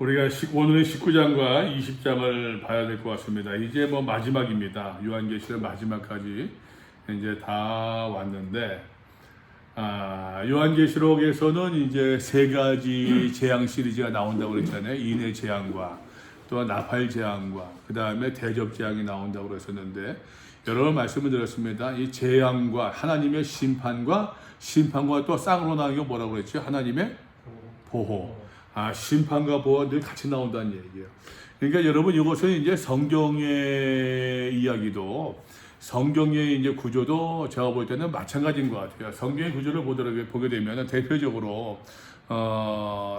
우리가 오늘은 19장과 20장을 봐야 될 것 같습니다. 이제 뭐 마지막입니다. 요한계시록 마지막까지 이제 다 왔는데, 요한계시록에서는 이제 세 가지 재앙 시리즈가 나온다고 그랬잖아요. 인해 재앙과 또 나팔 재앙과 그 다음에 대접 재앙이 나온다고 그랬었는데, 여러 번 말씀을 드렸습니다. 이 재앙과 하나님의 심판과 또 쌍으로 나눈 게 뭐라고 그랬죠? 하나님의 보호. 심판과 보호가 늘 같이 나온다는 얘기예요. 그러니까 여러분, 이것은 이제 성경의 이야기도, 성경의 이제 구조도 제가 볼 때는 마찬가지인 것 같아요. 성경의 구조를 보게 되면 대표적으로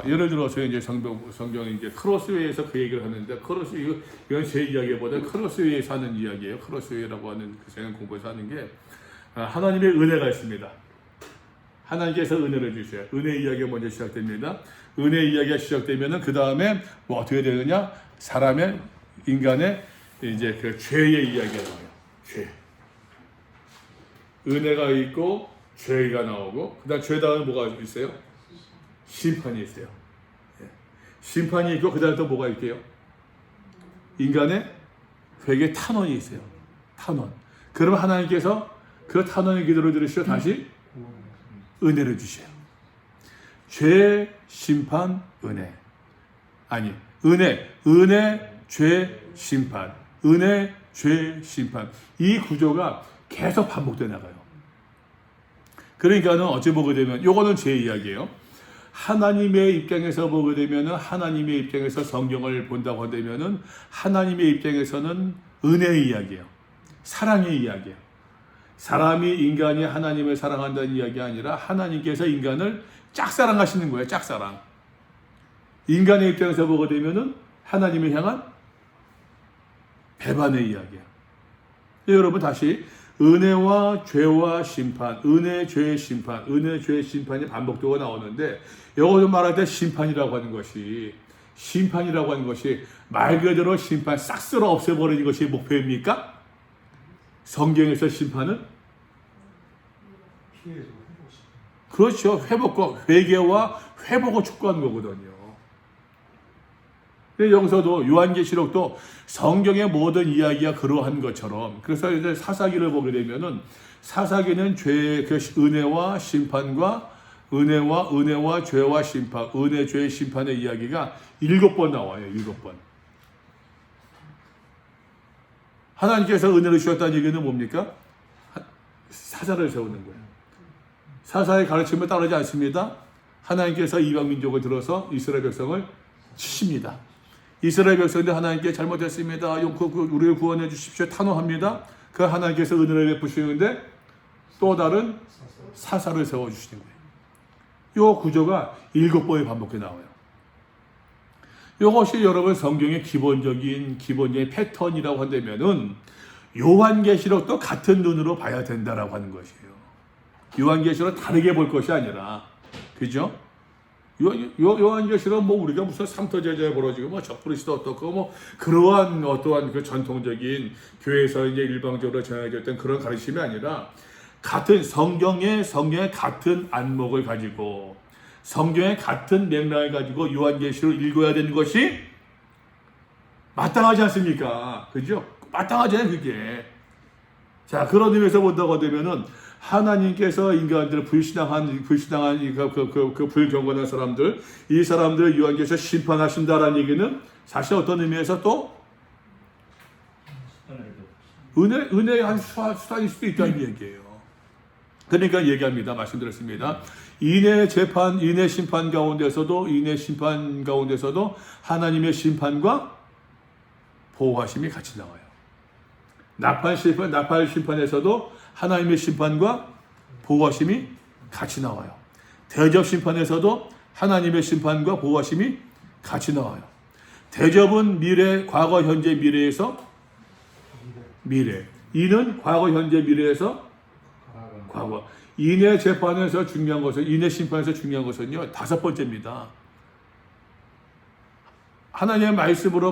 예를 들어서 이제 성경 이제 크로스웨이에서 그 얘기를 하는데, 이건 제 이야기보다 크로스웨이에서 하는 이야기예요. 크로스웨이라고 하는 그 세상 공부에서 하는 게 하나님의 은혜가 있습니다. 하나님께서 은혜를 주셔요. 은혜 이야기가 먼저 시작됩니다. 은혜 이야기가 시작되면은 그 다음에 뭐 어떻게 되느냐? 인간의 이제 그 죄의 이야기가 나와요. 죄. 은혜가 있고 죄가 나오고, 그다음 죄 다음에 뭐가 있어요? 심판이 있어요. 심판이 있고 그 다음에 또 뭐가 있게요? 인간의 회개 탄원이 있어요. 탄원. 그러면 하나님께서 그 탄원의 기도를 들으시고 다시 은혜를 주셔요. 죄, 심판, 은혜. 아니, 은혜, 죄, 심판. 은혜, 죄, 심판. 이 구조가 계속 반복되어 나가요. 그러니까는 어찌 보게 되면, 요거는 제 이야기예요. 하나님의 입장에서 보게 되면은, 하나님의 입장에서 성경을 본다고 한다면은, 하나님의 입장에서는 은혜의 이야기예요. 사랑의 이야기예요. 인간이 하나님을 사랑한다는 이야기가 아니라 하나님께서 인간을 짝사랑하시는 거예요. 짝사랑. 인간의 입장에서 보게 되면은 하나님을 향한 배반의 이야기야. 여러분, 다시 은혜와 죄와 심판, 은혜, 죄, 심판, 은혜, 죄, 심판이 반복되고 나오는데, 이것을 말할 때 심판이라고 하는 것이 말 그대로 심판, 싹 쓸어 없애버리는 것이 목표입니까? 성경에서 심판은 그렇죠. 회복과 회개와 회복을 촉구하는 거거든요. 여기서도 요한계시록도 성경의 모든 이야기가 그러한 것처럼, 그래서 이제 사사기를 보게 되면은, 사사기는 죄의 그 은혜와 심판과 은혜와 죄와 심판, 은혜, 죄, 심판의 이야기가 7번 나와요. 7번. 하나님께서 은혜를 주셨다는 얘기는 뭡니까? 사사를 세우는 거예요. 사사의 가르침을 따르지 않습니다. 하나님께서 이방 민족을 들어서 이스라엘 백성을 치십니다. 이스라엘 백성들 하나님께 잘못했습니다. 우리를 구원해 주십시오. 탄원합니다. 그 하나님께서 은혜를 베푸시는데 또 다른 사사를 세워주시는 거예요. 이 구조가 7번이 반복해 나와요. 이것이 여러분 성경의 기본적인 패턴이라고 한다면은, 요한계시록도 같은 눈으로 봐야 된다라고 하는 것이에요. 요한계시록 다르게 볼 것이 아니라, 그죠? 요한계시록 뭐 우리가 무슨 삼터제자에 벌어지고 뭐 적그리스도 어떻고 뭐 그러한 어떠한 그 전통적인 교회에서 이제 일방적으로 전해졌던 그런 가르침이 아니라, 같은 성경의 같은 안목을 가지고, 성경의 같은 맥락을 가지고 요한계시록을 읽어야 되는 것이 마땅하지 않습니까? 그죠? 마땅하잖아요, 그게. 자, 그런 의미에서 본다고 되면은, 하나님께서 인간들을 불신앙한 그 불경건한 사람들, 이 사람들을 요한계시록 심판하신다라는 얘기는 사실 어떤 의미에서 또 은혜의 한 수단일 수도 있다는 얘기예요. 그러니까 얘기합니다. 말씀드렸습니다. 인해 심판 가운데서도 하나님의 심판과 보호하심이 같이 나와요. 나팔 심판에서도 하나님의 심판과 보호하심이 같이 나와요. 대접 심판에서도 하나님의 심판과 보호하심이 같이 나와요. 대접은 미래, 과거, 현재, 미래에서 미래. 이는 과거, 현재, 미래에서 과거. 인해 심판에서 중요한 것은요, 5번째입니다. 하나님의 말씀으로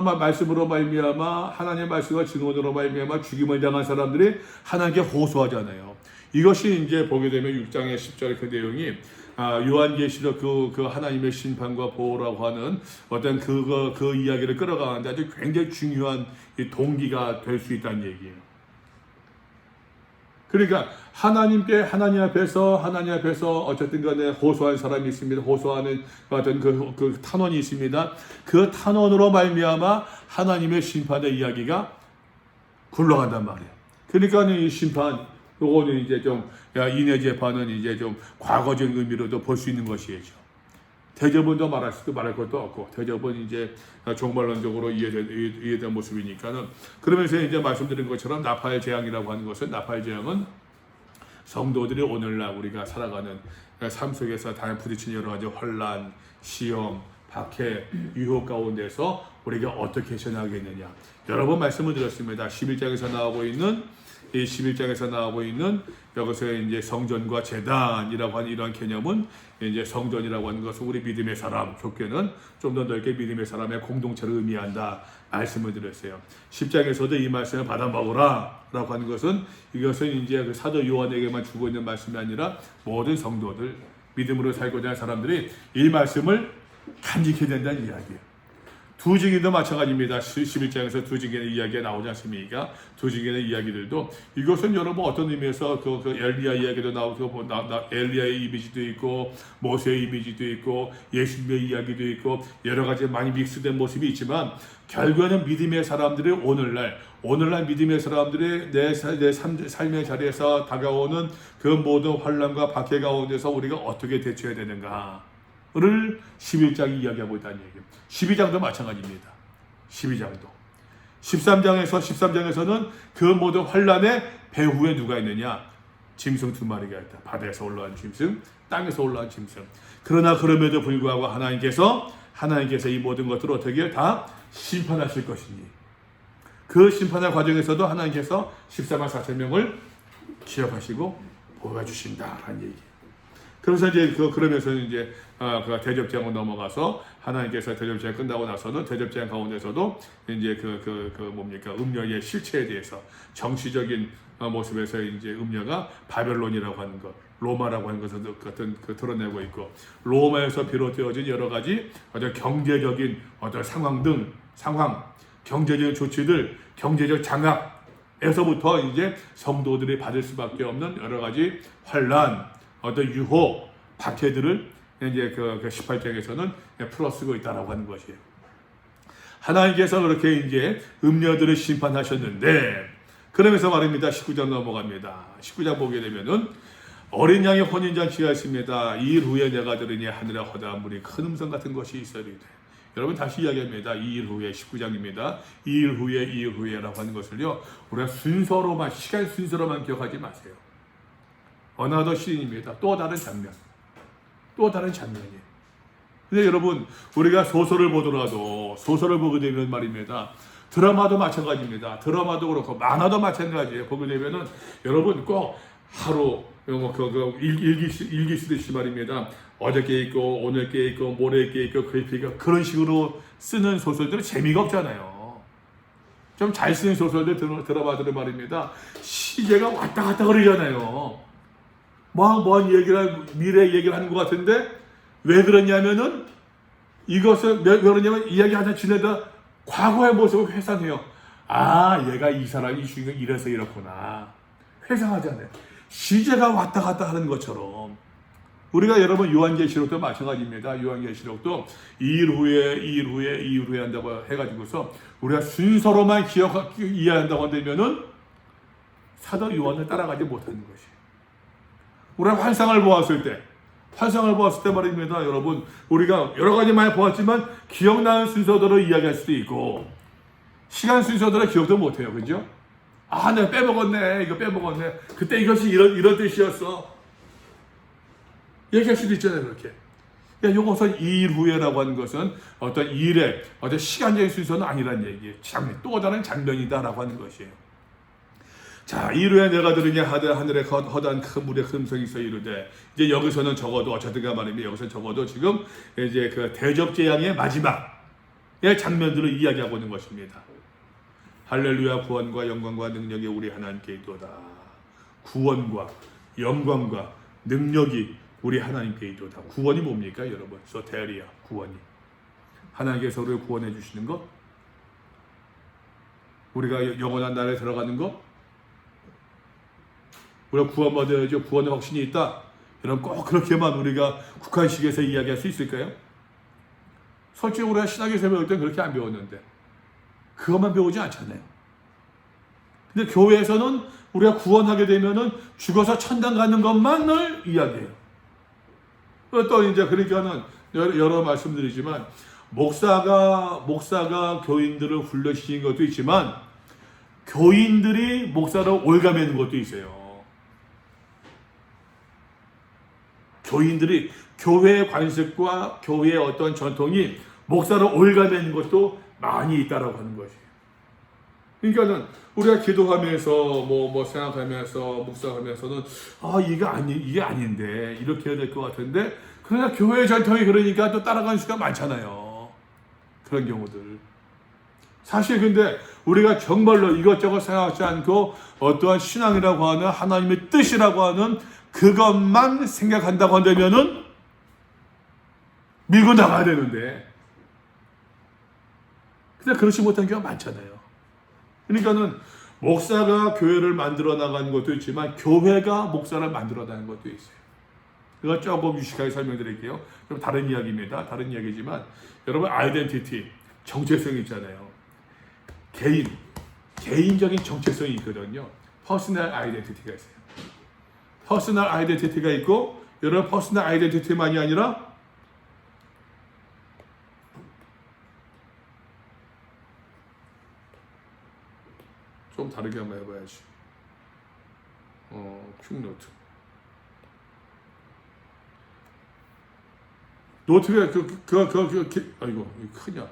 말미암아, 하나님의 말씀과 증언으로 말미암아 죽임을 당한 사람들이 하나님께 호소하잖아요. 이것이 이제 보게 되면 6장의 10절 그 내용이 요한계시록 그 하나님의 심판과 보호라고 하는 어떤 그 이야기를 끌어가는데 아주 굉장히 중요한 이 동기가 될 수 있다는 얘기예요. 그러니까 하나님 앞에서 어쨌든 간에 호소한 사람이 있습니다. 호소하는 어떤 그 탄원이 있습니다. 그 탄원으로 말미암아 하나님의 심판의 이야기가 굴러간단 말이에요. 그러니까 이 심판, 요거는 이제 좀 인해 재판은 이제 좀 과거적 의미로도 볼 수 있는 것이죠. 대접은 더 말할 것도 없고, 대접은 이제 종말론적으로 이해된 모습이니까는. 그러면서 이제 말씀드린 것처럼 나팔 재앙이라고 하는 것은, 나팔 재앙은 성도들이 오늘날 우리가 살아가는 삶 속에서 부딪히는 여러 가지 혼란, 시험, 박해, 유혹 가운데서 우리가 어떻게 전하겠느냐. 여러 번 말씀을 드렸습니다. 11장에서 나오고 있는 여기서 이제 성전과 제단이라고 하는 이러한 개념은, 이제 성전이라고 하는 것은 우리 믿음의 사람, 좁게는 좀 더 넓게 믿음의 사람의 공동체를 의미한다 말씀을 드렸어요. 10장에서도 이 말씀을 받아 먹으라 라고 하는 것은, 이것은 이제 그 사도 요한에게만 주고 있는 말씀이 아니라 모든 성도들, 믿음으로 살고자 하는 사람들이 이 말씀을 간직해야 된다는 이야기예요. 두 증인도 마찬가지입니다. 11장에서 두 증인의 이야기가 나오지 않습니까? 두 증인의 이야기들도, 이것은 여러분 어떤 의미에서 그 엘리야 이야기도 나오고, 엘리야의 이미지도 있고, 모세의 이미지도 있고, 예수님의 이야기도 있고, 여러 가지 많이 믹스된 모습이 있지만, 결국에는 믿음의 사람들이 오늘날 믿음의 사람들이 내 삶의 자리에서 다가오는 그 모든 환난과 박해 가운데서 우리가 어떻게 대처해야 되는가를 11장이 이야기하고 있다는 얘기예요. 12장도 마찬가지입니다. 12장도. 13장에서는 그 모든 환난의 배후에 누가 있느냐? 짐승 두 마리가 있다. 바다에서 올라온 짐승, 땅에서 올라온 짐승. 그러나 그럼에도 불구하고 하나님께서 이 모든 것들을 어떻게 다 심판하실 것이니, 그 심판의 과정에서도 하나님께서 14만 4천 명을 기억하시고 보호해주신다라는 얘기예요. 그래서 이제 그러면서 이제 그 대접제한으로 넘어가서, 하나님께서 대접제한 끝나고 나서는 대접제한 가운데서도 이제 음녀의 실체에 대해서 정치적인 모습에서 이제 음녀가 바벨론이라고 하는 것, 로마라고 하는 것을 드러내고 있고, 로마에서 비롯되어진 여러 가지 어떤 경제적인 어떤 상황, 경제적인 조치들, 경제적 장악에서부터 이제 성도들이 받을 수밖에 없는 여러 가지 환란, 어떤 유혹, 박해들을 이제 그 18장에서는 풀어쓰고 있다라고 하는 것이에요. 하나님께서 그렇게 이제 음녀들을 심판하셨는데, 그러면서 말입니다. 19장 넘어갑니다. 19장 보게 되면은, 어린 양의 혼인잔치가 있습니다. 2일 후에 내가 들으니 하늘에 허다한 물이 큰 음성 같은 것이 있으리되. 여러분 다시 이야기합니다. 2일 후에, 19장입니다. 2일 후에라고 하는 것을요, 우리가 시간 순서로만 기억하지 마세요. 어나더 시인입니다. 또 다른 장면이에요. 근데 여러분, 우리가 소설을 보게 되면 말입니다. 드라마도 마찬가지입니다. 드라마도 그렇고 만화도 마찬가지예요. 보게 되면은 여러분 꼭 하루 일기 쓰듯이 말입니다. 어저께 있고 오늘 게 있고 모레 게 있고 그런 식으로 쓰는 소설들은 재미가 없잖아요. 좀 잘 쓰는 소설들 드라마들은 말입니다. 시제가 왔다 갔다 그러잖아요. 뭐한 얘기를, 미래 얘기를 하는 것 같은데, 왜 그러냐면은, 왜 그러냐면, 이야기하다 지내다 과거의 모습을 회상해요. 얘가 이 주인공 이래서 이렇구나. 회상하잖아요. 시제가 왔다 갔다 하는 것처럼. 우리가 여러분 요한계시록도 마찬가지입니다. 요한계시록도 2일 후에 한다고 해가지고서, 우리가 순서로만 이해한다고 한다면은, 사도 요한을 따라가지 못하는 것이에요. 우리가 환상을 보았을 때 말입니다. 여러분, 우리가 여러 가지 많이 보았지만 기억나는 순서대로 이야기할 수도 있고, 시간 순서대로 기억도 못해요. 그죠? 내가 빼먹었네. 그때 이것이 이런 뜻이었어. 얘기할 수도 있잖아요. 그렇게. 이것은 2일 후에라고 하는 것은 어떤 일의 어떤 시간적인 순서는 아니란 얘기예요. 또 다른 장면이다라고 하는 것이에요. 자, 이후에 내가 들으니 하늘에 허다한 큰 물의 큰 음성이 있어 이르되, 이제 여기서는 적어도 어쨌든가 말입니다. 여기서 적어도 지금 이제 그 대접 재앙의 마지막의 장면들을 이야기하고 있는 것입니다. 할렐루야, 구원과 영광과 능력이 우리 하나님께 있도다. 구원과 영광과 능력이 우리 하나님께 이도다. 구원이 뭡니까, 여러분? 소테리아, 구원이. 하나님께서 우리를 구원해 주시는 것, 우리가 영원한 나라에 들어가는 것, 우리가 구원받아야죠. 구원의 확신이 있다. 여러분, 꼭 그렇게만 우리가 국한식에서 이야기할 수 있을까요? 솔직히 우리가 신학에서 배울 때 그렇게 안 배웠는데 그것만 배우지 않잖아요. 근데 교회에서는 우리가 구원하게 되면은 죽어서 천당 가는 것만을 이야기해요. 또 이제 그러니까는 여러 말씀드리지만 목사가 교인들을 훈련시키는 것도 있지만 교인들이 목사를 올가매는 것도 있어요. 교인들이 교회의 관습과 교회의 어떤 전통이 목사를 올가매는 것도 많이 있다라고 하는 것이에요. 그러니까는 우리가 기도하면서 뭐 생각하면서 묵상하면서는 이게 아닌데 이렇게 해야 될 것 같은데 그러나 교회의 전통이 그러니까 또 따라가는 수가 많잖아요. 그런 경우들. 사실 근데 우리가 정말로 이것저것 생각하지 않고 어떠한 신앙이라고 하는 하나님의 뜻이라고 하는 그것만 생각한다고 한다면은 밀고 나가야 되는데 근데 그렇지 못한 경우가 많잖아요. 그러니까는 목사가 교회를 만들어 나가는 것도 있지만 교회가 목사를 만들어 나가는 것도 있어요. 이거 조금 유식하게 설명드릴게요. 좀 다른 이야기입니다. 다른 이야기지만 여러분 아이덴티티, 정체성이 있잖아요. 개인적인 정체성이 있거든요. 퍼스널 아이덴티티가 있어요. 퍼스널 아이덴티티가 있고 여러분 퍼스널 아이덴티티만이 아니라 좀 다르게 한번 해봐야지. 퀵노트. 노트가 아이고 이거 크냐?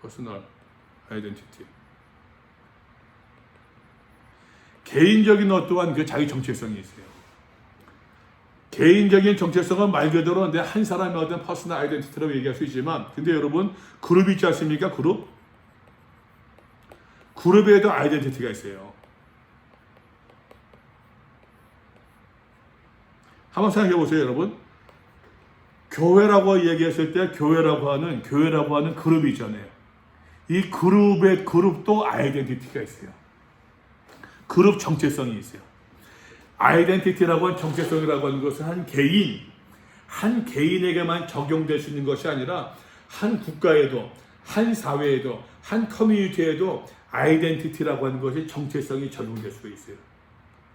퍼스널 아이덴티티. 개인적인 어떠한 그 자기 정체성이 있어요. 개인적인 정체성은 말 그대로 내 한 사람의 어떤 퍼스널 아이덴티티라고 얘기할 수 있지만 근데 여러분 그룹이 있지 않습니까? 그룹에도 아이덴티티가 있어요. 한번 생각해 보세요, 여러분. 교회라고 얘기했을 때 교회라고 하는 그룹이 있잖아요. 이 그룹도 아이덴티티가 있어요. 그룹 정체성이 있어요. 아이덴티티라고 하는 정체성이라고 하는 것은 한 개인에게만 적용될 수 있는 것이 아니라 한 국가에도, 한 사회에도, 한 커뮤니티에도 아이덴티티라고 하는 것이 정체성이 적용될 수가 있어요.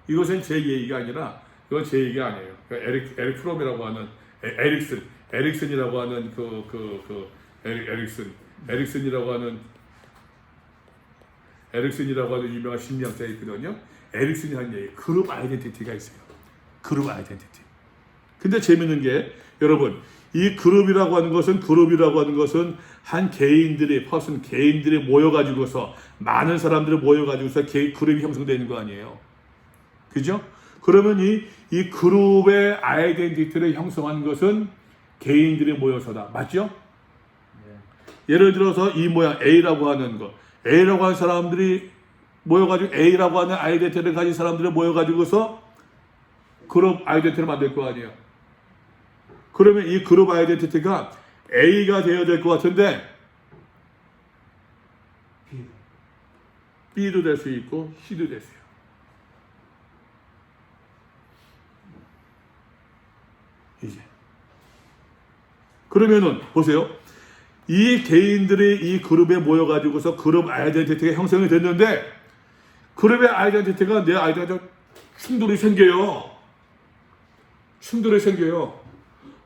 이것은 제 얘기가 아니라 이건 제 얘기가 아니에요. 에릭 프롬이라고 하는 에릭슨이라고 하는 에릭슨이라고 하는 유명한 심리학자 있거든요. 에릭슨이 하는 얘기, 그룹 아이덴티티가 있어요. 그룹 아이덴티티. 근데 재밌는 게 여러분, 이 그룹이라고 하는 것은 한 개인들이 모여가지고서 많은 사람들이 모여가지고서 그룹이 형성되는 거 아니에요. 그죠? 그러면 이 그룹의 아이덴티티를 형성하는 것은 개인들이 모여서다. 맞죠? 네. 예를 들어서 이 모양 A라고 하는 사람들이 모여가지고 A라고 하는 아이덴티티를 가진 사람들이 모여가지고서 그룹 아이덴티티를 만들 거 아니에요. 그러면 이 그룹 아이덴티티가 A가 되어야 될 것 같은데 B도 될 수 있고 C도 될 수 있어요. 이제 그러면은 보세요. 이 개인들이 이 그룹에 모여가지고서 그룹 아이덴티티가 형성이 됐는데 그룹의 아이덴티티가 내 아이덴티티가 충돌이 생겨요.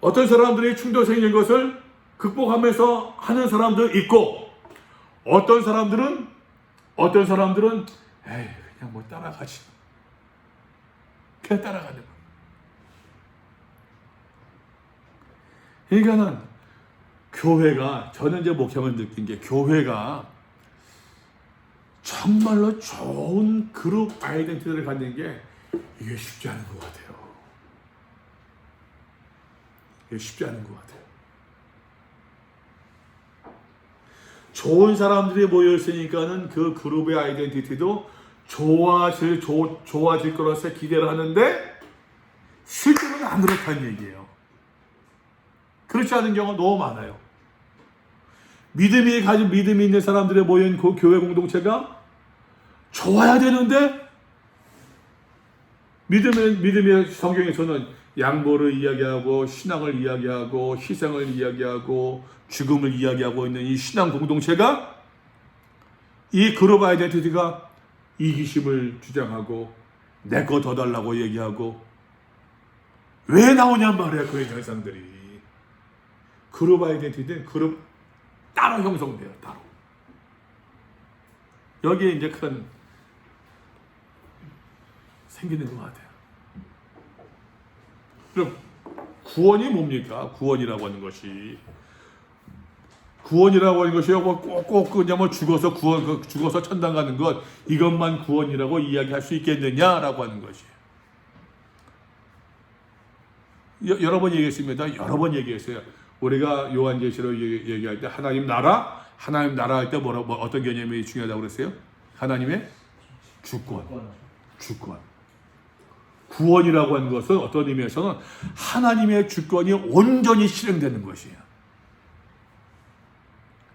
어떤 사람들이 충돌 생긴 것을 극복하면서 하는 사람도 있고 어떤 사람들은 에이 그냥 뭐 따라가지. 그냥 따라가는 거야. 그러니까는 저는 이제 목회만 느낀 게 교회가 정말로 좋은 그룹 아이덴티티를 갖는 게 이게 쉽지 않은 것 같아요. 좋은 사람들이 모여 있으니까는 그 그룹의 아이덴티티도 좋아질 거라서 기대를 하는데 실제로는 안 그렇다는 얘기예요. 그렇지 않은 경우가 너무 많아요. 믿음이 있는 사람들의 모인 그 교회 공동체가 좋아야 되는데 믿음의 성경에서는 양보를 이야기하고 신앙을 이야기하고 희생을 이야기하고 죽음을 이야기하고 있는 이 신앙 공동체가 이 그룹 아이덴티티가 이기심을 주장하고 내 거 더 달라고 얘기하고 왜 나오냔 말이야. 그의 현상들이 그룹 아이덴티티는 그룹 따로 형성돼요. 따로 여기에 이제 큰 생기는 것 같아요. 그럼 구원이 뭡니까? 구원이라고 하는 것이 꼭 그냥 뭐 죽어서 천당 가는 것 이것만 구원이라고 이야기할 수 있겠느냐라고 하는 것이 여러 번 얘기했습니다. 여러 번 얘기했어요. 우리가 요한계시록 얘기할 때 하나님 나라 할 때 어떤 개념이 중요하다고 그랬어요? 하나님의 주권. 구원이라고 하는 것은 어떤 의미에서는 하나님의 주권이 온전히 실행되는 것이에요.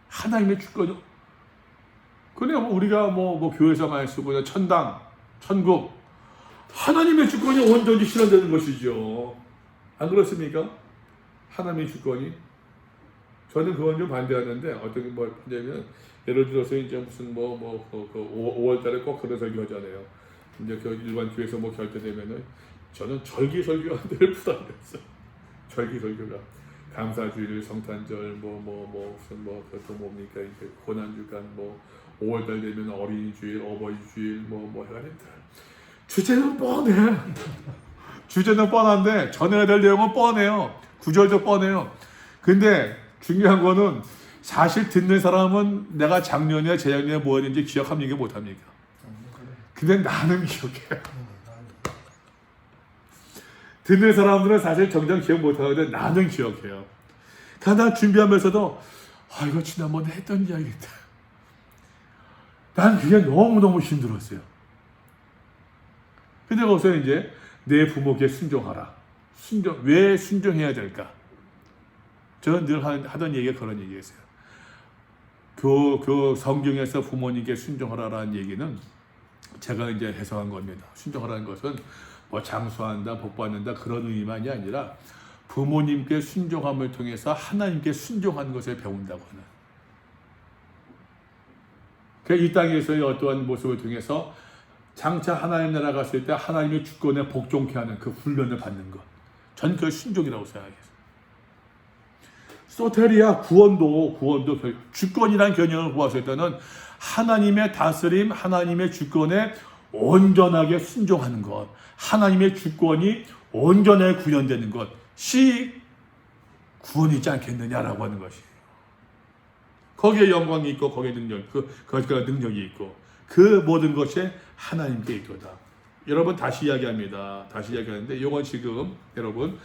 하나님의 주권이 그냥 우리가 뭐 교회에서 많이 쓰고 천당, 천국 하나님의 주권이 온전히 실현되는 것이죠. 안 그렇습니까? 하나님의 주권이 저는 그건 좀 반대하는데 어떻게 하냐면 예를 들어서 이제 무슨 5월달에 꼭 그런 설교 하잖아요. 이제 일반 교회에서 결제되면은 저는 절기 설교하는 데를 부담했어요. 절기 설교가 감사주일, 성탄절, 그것도 뭡니까 이제 고난주간 5월달 되면 어린이주일, 어버이주일 해가지고 주제는 뻔해. 주제는 뻔한데 전해야 될 내용은 뻔해요. 구절도 뻔해요. 근데 중요한 거는 사실 듣는 사람은 내가 작년에 재작년에 뭐 했는지 기억합니까 못합니까? 근데 나는 기억해요. 듣는 사람들은 사실 정작 기억 못하는데 나는 기억해요. 그러니까 난 준비하면서도 이거 지난번에 했던 이야기다. 난 그게 너무너무 힘들었어요. 근데 거기서 이제 내 부모께 순종하라. 왜 순종해야 될까? 저는 늘 하던 얘기가 그런 얘기였어요. 그 성경에서 부모님께 순종하라라는 얘기는 제가 이제 해석한 겁니다. 순종하라는 것은 장수한다, 복받는다 그런 의미만이 아니라 부모님께 순종함을 통해서 하나님께 순종하는 것을 배운다고 하는. 이 땅에서의 어떠한 모습을 통해서 장차 하나님 나라 갔을 때 하나님의 주권에 복종케 하는 그 훈련을 받는 것. 전 그걸 순종이라고 생각했어요. 소테리아 구원도 주권이라는 개념을 보았을 때는 하나님의 다스림, 하나님의 주권에 온전하게 순종하는 것, 하나님의 주권이 온전하게 구현되는 것이 구원이지 않겠느냐라고 하는 것이에요. 거기에 영광이 있고 거기에 거기가 능력이 있고 그 모든 것이 하나님께 있도다. 여러분 다시 이야기하는데 이건 지금 여러분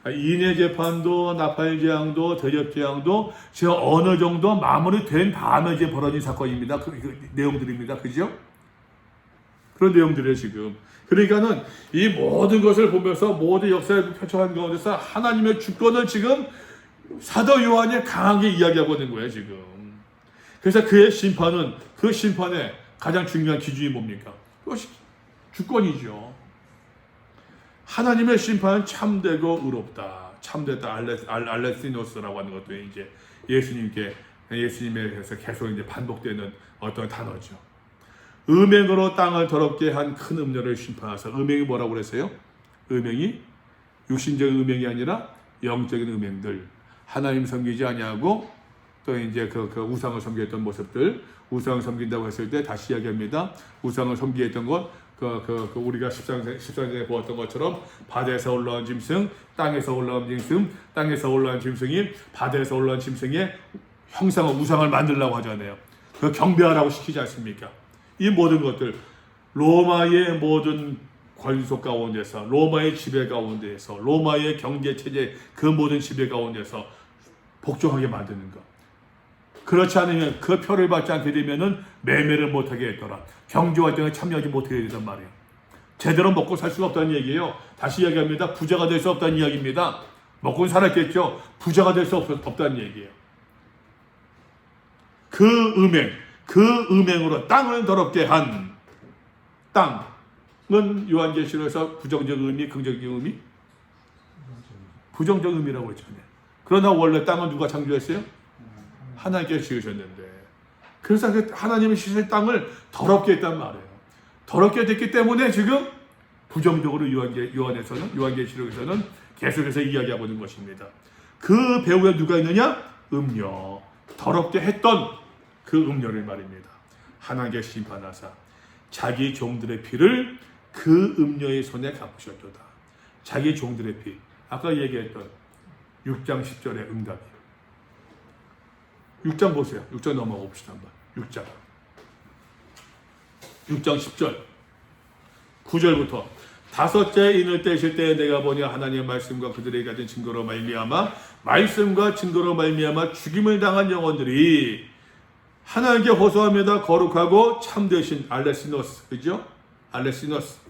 인해 재판도 나팔 재앙도 대접 재앙도 제가 어느 정도 마무리된 다음에 이제 벌어진 사건입니다. 그 내용들입니다. 그죠? 그런 내용들이에요 지금. 그러니까는 이 모든 것을 보면서 모든 역사를 펼쳐가는 가운데서 하나님의 주권을 지금 사도 요한이 강하게 이야기하고 있는 거예요 지금. 그래서 그 심판의 가장 중요한 기준이 뭡니까? 그것이 주권이죠. 하나님의 심판은 참되고 의롭다. 참되다. 알레시노스라고 하는 것도 이제 예수님에 대해서 계속 이제 반복되는 어떤 단어죠. 음행으로 땅을 더럽게 한 큰 음녀를 심판하사. 음행이 뭐라고 그랬어요? 음행이 육신적인 음행이 아니라 영적인 음행들. 하나님 섬기지 아니하고 또 이제 그 우상을 섬기했던 모습들. 우상을 섬긴다고 했을 때 다시 이야기합니다. 우상을 섬기했던 것. 우리가 13장에 보았던 것처럼 바다에서 올라온 짐승, 땅에서 올라온 짐승, 땅에서 올라온 짐승이 바다에서 올라온 짐승의 형상을 우상을 만들려고 하잖아요. 그 경배하라고 시키지 않습니까? 이 모든 것들 로마의 모든 권속 가운데서, 로마의 지배 가운데서, 로마의 경제 체제 그 모든 지배 가운데서 복종하게 만드는 것. 그렇지 않으면 그 표를 받지 않게 되면은 매매를 못하게 했더라. 경제활동에 참여하지 못하게 되단 말이에요. 제대로 먹고 살 수가 없다는 얘기예요. 다시 이야기합니다. 부자가 될 수 없다는 이야기입니다. 먹고는 살았겠죠. 부자가 될 수 없다는 얘기예요. 그 음행으로 땅을 더럽게 한 땅은 요한계시록에서 부정적 의미, 긍정적 의미? 부정적 의미라고 했잖아요. 그러나 원래 땅은 누가 창조했어요? 하나님께서 지으셨는데, 그래서 하나님이 지으신 땅을 더럽게 했단 말이에요. 더럽게 됐기 때문에 지금 부정적으로 요한계시록에서는 계속해서 이야기하고 있는 것입니다. 그 배후에 누가 있느냐? 음녀. 더럽게 했던 그 음녀를 말입니다. 하나님께서 심판하사 자기 종들의 피를 그 음녀의 손에 갚으셨도다. 자기 종들의 피. 아까 얘기했던 6장 10절의 응답이에요. 6장 보세요. 6장 넘어가 봅시다. 한번. 6장 10절 9절부터 다섯째 인을 떼실 때 내가 보니 하나님의 말씀과 그들에게 가진 증거로 말씀과 증거로 말미암아 죽임을 당한 영혼들이 하나님께 호소하며 거룩하고 참되신 알레시노스, 그죠? 알레시노스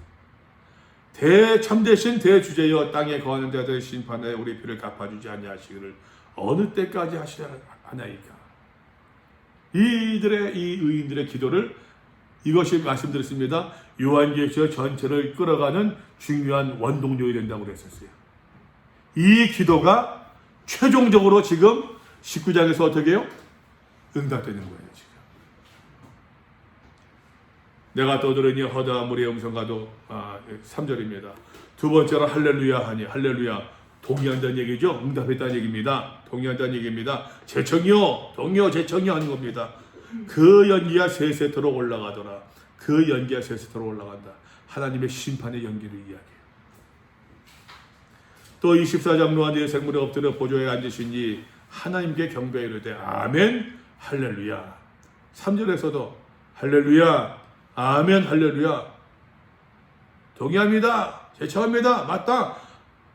참되신 대주제여 땅에 거하는 자들의 심판에 우리 피를 갚아주지 아니하시기를 어느 때까지 하나이까. 이 의인들의 기도를, 이것이 말씀드렸습니다. 요한계시록 전체를 끌어가는 중요한 원동력이 된다고 그랬었어요. 이 기도가 최종적으로 지금 19장에서 어떻게 해요? 응답되는 거예요. 지금 내가 떠들으니 허다한 무리의 음성과도 3절입니다. 두 번째로 할렐루야 하니, 할렐루야 동의한다는 얘기죠. 응답했다는 얘기입니다. 동의한다는 얘기입니다. 제청이요 하는 겁니다. 그 연기가 세세토록 올라가더라. 그 연기가 세세토록 올라간다. 하나님의 심판의 연기를 이야기해요. 또 24장 노아의 생물에 엎드려 보좌에 앉으시니 하나님께 경배하여 이르되 아멘 할렐루야. 3절에서도 할렐루야 아멘 할렐루야. 동의합니다. 제청합니다. 맞다.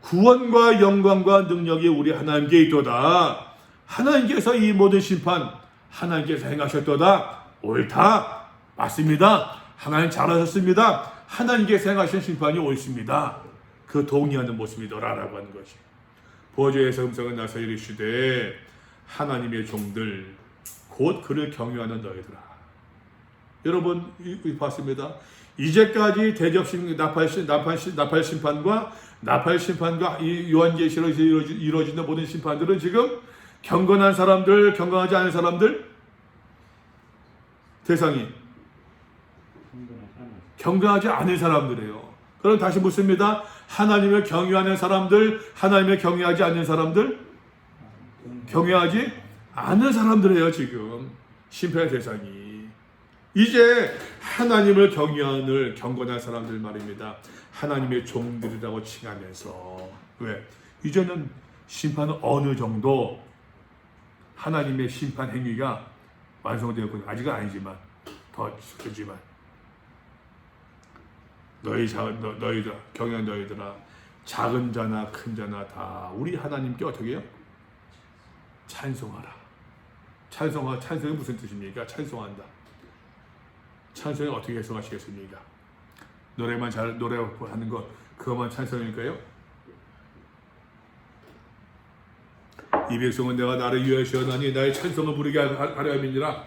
구원과 영광과 능력이 우리 하나님께 있도다. 하나님께서 이 모든 심판 하나님께서 행하셨도다. 옳다. 맞습니다. 하나님 잘하셨습니다. 하나님께서 행하신 심판이 옳습니다. 그 동의하는 모습이더라라고 하는 것이. 보좌에서 음성은 나서 이르시되 나님의 종들 곧 그를 경유하는 너희들아. 여러분 봤습니다. 이제까지 대접심 나팔 심판과 이 요한계시록에서 이루어지는 모든 심판들은 지금 경건한 사람들, 경건하지 않은 사람들 대상이 경건하지 않은 사람들이에요. 그럼 다시 묻습니다. 하나님을 경유하는 사람들, 하나님을 경유하지 않는 사람들, 경유하지 않은 사람들이에요. 지금 심판의 대상이. 이제 하나님을 경유하는 경건한 사람들 말입니다. 하나님의 종들이라고 칭하면서, 왜? 이제는 심판은 어느 정도 하나님의 심판 행위가 완성되었군요. 아직은 아니지만 더 크지만 너희들 경외한 너희들아, 작은 자나 큰 자나 다 우리 하나님께 어떻게 해요? 찬송하라. 찬송이 무슨 뜻입니까? 찬송한다. 찬송이 어떻게 해석하시겠습니까? 노래하는 것 그것만 찬송일까요? 이 백성은 내가 나를 위하시오나니 나의 찬송을 부르게 하려 함이니라.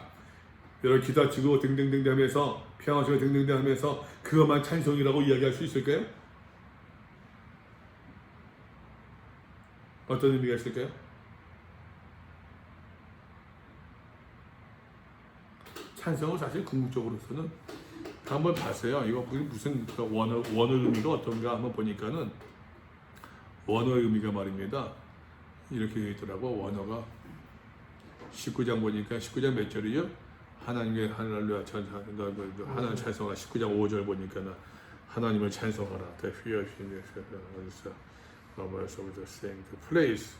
여러 기다치고 등등등 하면서 평화시고 등등등 하면서 그것만 찬송이라고 이야기할 수 있을까요? 어떤 의미가 있을까요? 찬송은 사실 궁극적으로서는 한번 봤어요. 이거 무슨 원어 의미가 어떤가 한번 보니까는 원어 의미가 말입니다. 이렇게 되어 있더라고. 원어가 19장 보니까 19장 몇 절이죠? 하나님의 할렐루야 하나님 찬송하라. 19장 5절 보니까는 하나님을 찬송하라. The fear of him is the same. Praise.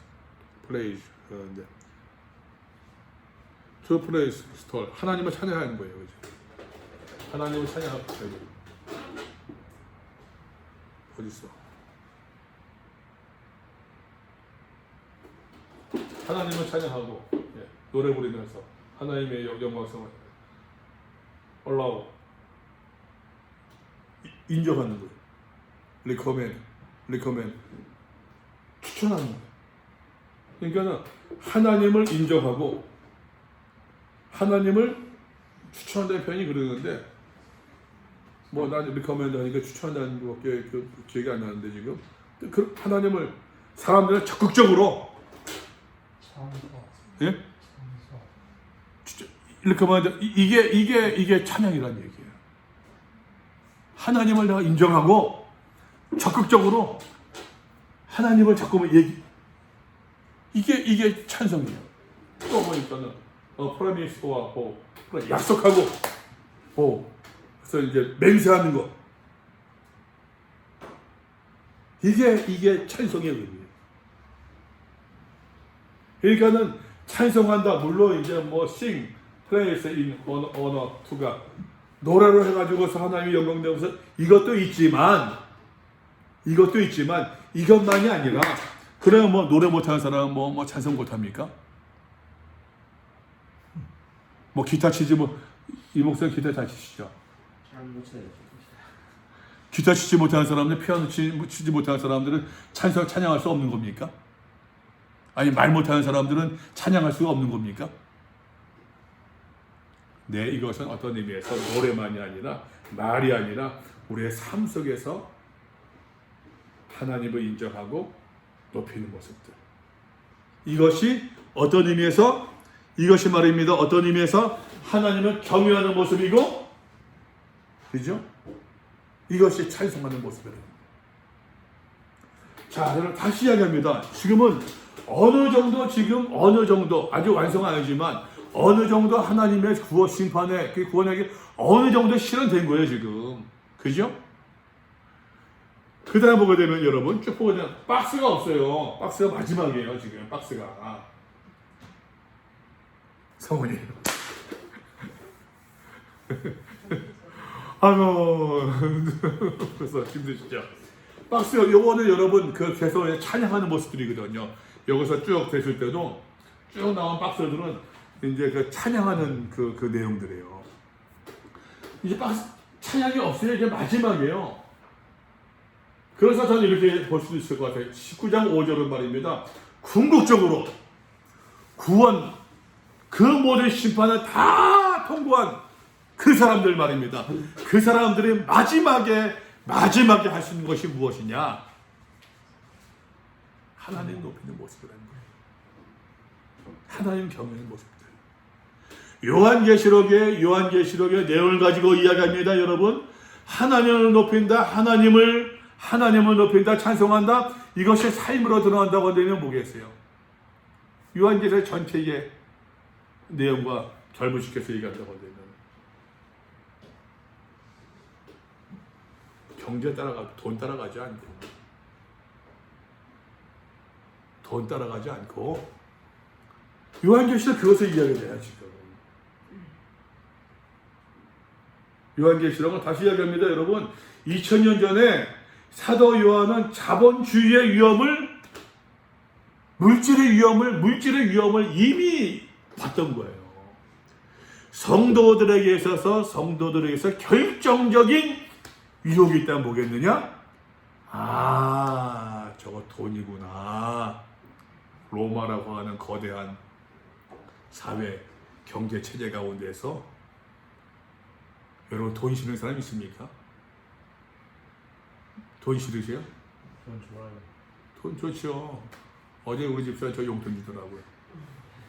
To praise, store. 하나님을 찬양하는 거예요, 그죠? 하나님을 찬양하고 어디 있어? 하나님을 찬양하고 노래 부르면서 하나님의 영광성을 allow 인정하는 거예요. recommend 추천하는 거예요. 그러니까는 하나님을 인정하고 하나님을 추천한다는 표현이 그러는데 뭐 난 recommend 하니까 추천한다는 것밖에 기억이 안 나는데 지금 그 하나님을 사람들은 적극적으로 예? recommend 이게 찬양이라는 얘기예요. 하나님을 내가 인정하고 적극적으로 하나님을 자꾸만 이게 찬성이에요. 또 보니까는 promise와 약속하고 그래서 이제 맹세하는 거 이게 찬성의 의미예요. 그러니까는 찬성한다. 물론 이제 뭐 sing, praise in honor to가 노래로 해가지고서 하나님의 영광 내면서 이것도 있지만 이것만이 아니라 그래야 뭐 노래 못하는 사람은 뭐 찬송 못합니까? 뭐 기타 치지 이 목사님 기타 잘 치시죠? 기타 치지 못하는 사람들, 피아노 치지 못하는 사람들은 찬양할 수 없는 겁니까? 아니 말 못하는 사람들은 찬양할 수가 없는 겁니까? 네, 이것은 어떤 의미에서 노래만이 아니라 말이 아니라 우리의 삶 속에서 하나님을 인정하고 높이는 모습들. 이것이 어떤 의미에서 이것이 말입니다. 어떤 의미에서 하나님을 경외하는 모습이고, 그죠? 이것이 찬송하는 모습이랍니다. 자, 그럼 다시 이야기합니다. 지금은 어느 정도 아주 완성은 아니지만 어느 정도 하나님의 구원 심판에 그 구원에게 어느 정도 실현된 거예요 지금. 그죠? 그 다음에 보게 되면 여러분 쭉 보게 되면 박스가 없어요. 박스가 마지막이에요 지금. 박스가 성원이 아이고 그래서 힘드시죠? 박스가 요거는 여러분 그 계속 찬양하는 모습들이거든요. 여기서 쭉 되실 때도 쭉 나온 박스들은 이제 그 찬양하는 그 내용들이에요. 이제 찬양이 없어요. 이제 마지막이에요. 그래서 저는 이렇게 볼 수도 있을 것 같아요. 19장 5절은 말입니다. 궁극적으로 구원, 그 모든 심판을 다 통과한 그 사람들 말입니다. 그 사람들이 마지막에 할 수 있는 것이 무엇이냐? 하나님 높이는 모습이라는 거예요. 하나님 경외하는 모습들. 요한계시록의 내용을 가지고 이야기합니다. 여러분, 하나님을 높인다, 하나님을 높인다, 찬송한다. 이것이 삶으로 드러난다고 하면 뭐겠어요? 요한계시록 전체의 내용과 결부시켜서 얘기한다고 하면 경제 돈 따라가지 않고 요한계시록 그것을 이야기해요 지금. 요한계시록은 다시 이야기합니다. 여러분 2000년 전에 사도 요한은 자본주의의 위험을 물질의 위험을 이미 봤던 거예요. 성도들에게 있어서 결정적인 유혹이 있다면 뭐겠느냐? 저거 돈이구나. 로마라고 하는 거대한 사회, 경제 체제 가운데서 여러분 돈 싫은 사람 있습니까? 돈 싫으세요? 돈 좋아요. 돈 좋죠. 어제 우리 집사람 저 용돈 주더라고요.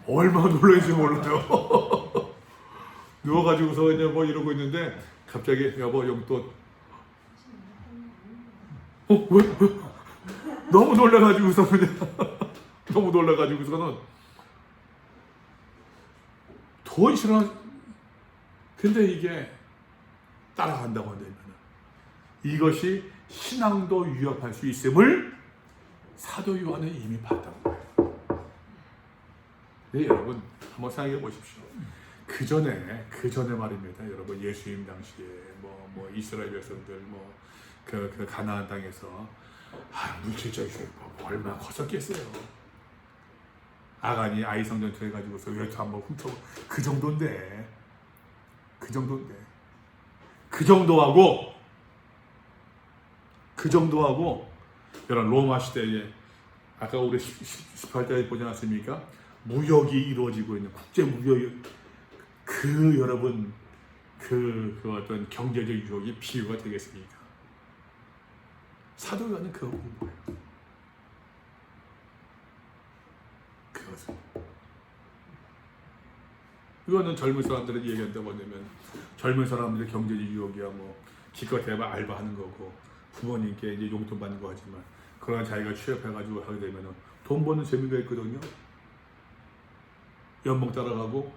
얼마나 놀라는지 몰라요. 누워가지고서 그냥 뭐 이러고 있는데 갑자기 여보 용돈. 왜? 너무 놀라가지고서는 돈 싫어. 근데 이게 따라간다고 한다면 이것이 신앙도 위협할 수 있음을 사도 요한은 이미 봤다는 거예요. 네, 여러분 한번 생각해 보십시오. 그 전에 말입니다. 여러분 예수님 당시에 뭐 이스라엘 백성들 그 가나안 땅에서 물질적인 얼마나 컸었겠어요. 아간이 아이 성전터 해가지고서 외투 한번 훔쳐 그 정도인데 그 정도하고 이런 로마 시대에 아까 우리 18절에 보지 않았습니까? 무역이 이루어지고 있는 국제 무역 여러분 그 어떤 경제적 유혹이 비유가 되겠습니까? 사도 요한은 그거 본 거예요. 그것은 이거는 젊은 사람들은 얘기한다고 뭐냐면 젊은 사람들의 경제적 유혹이야 뭐 기껏해야 알바하는 거고 부모님께 이제 용돈 받는 거 하지만 그러나 자기가 취업해가지고 하게 되면은 돈 버는 재미가 있거든요. 연봉 따라가고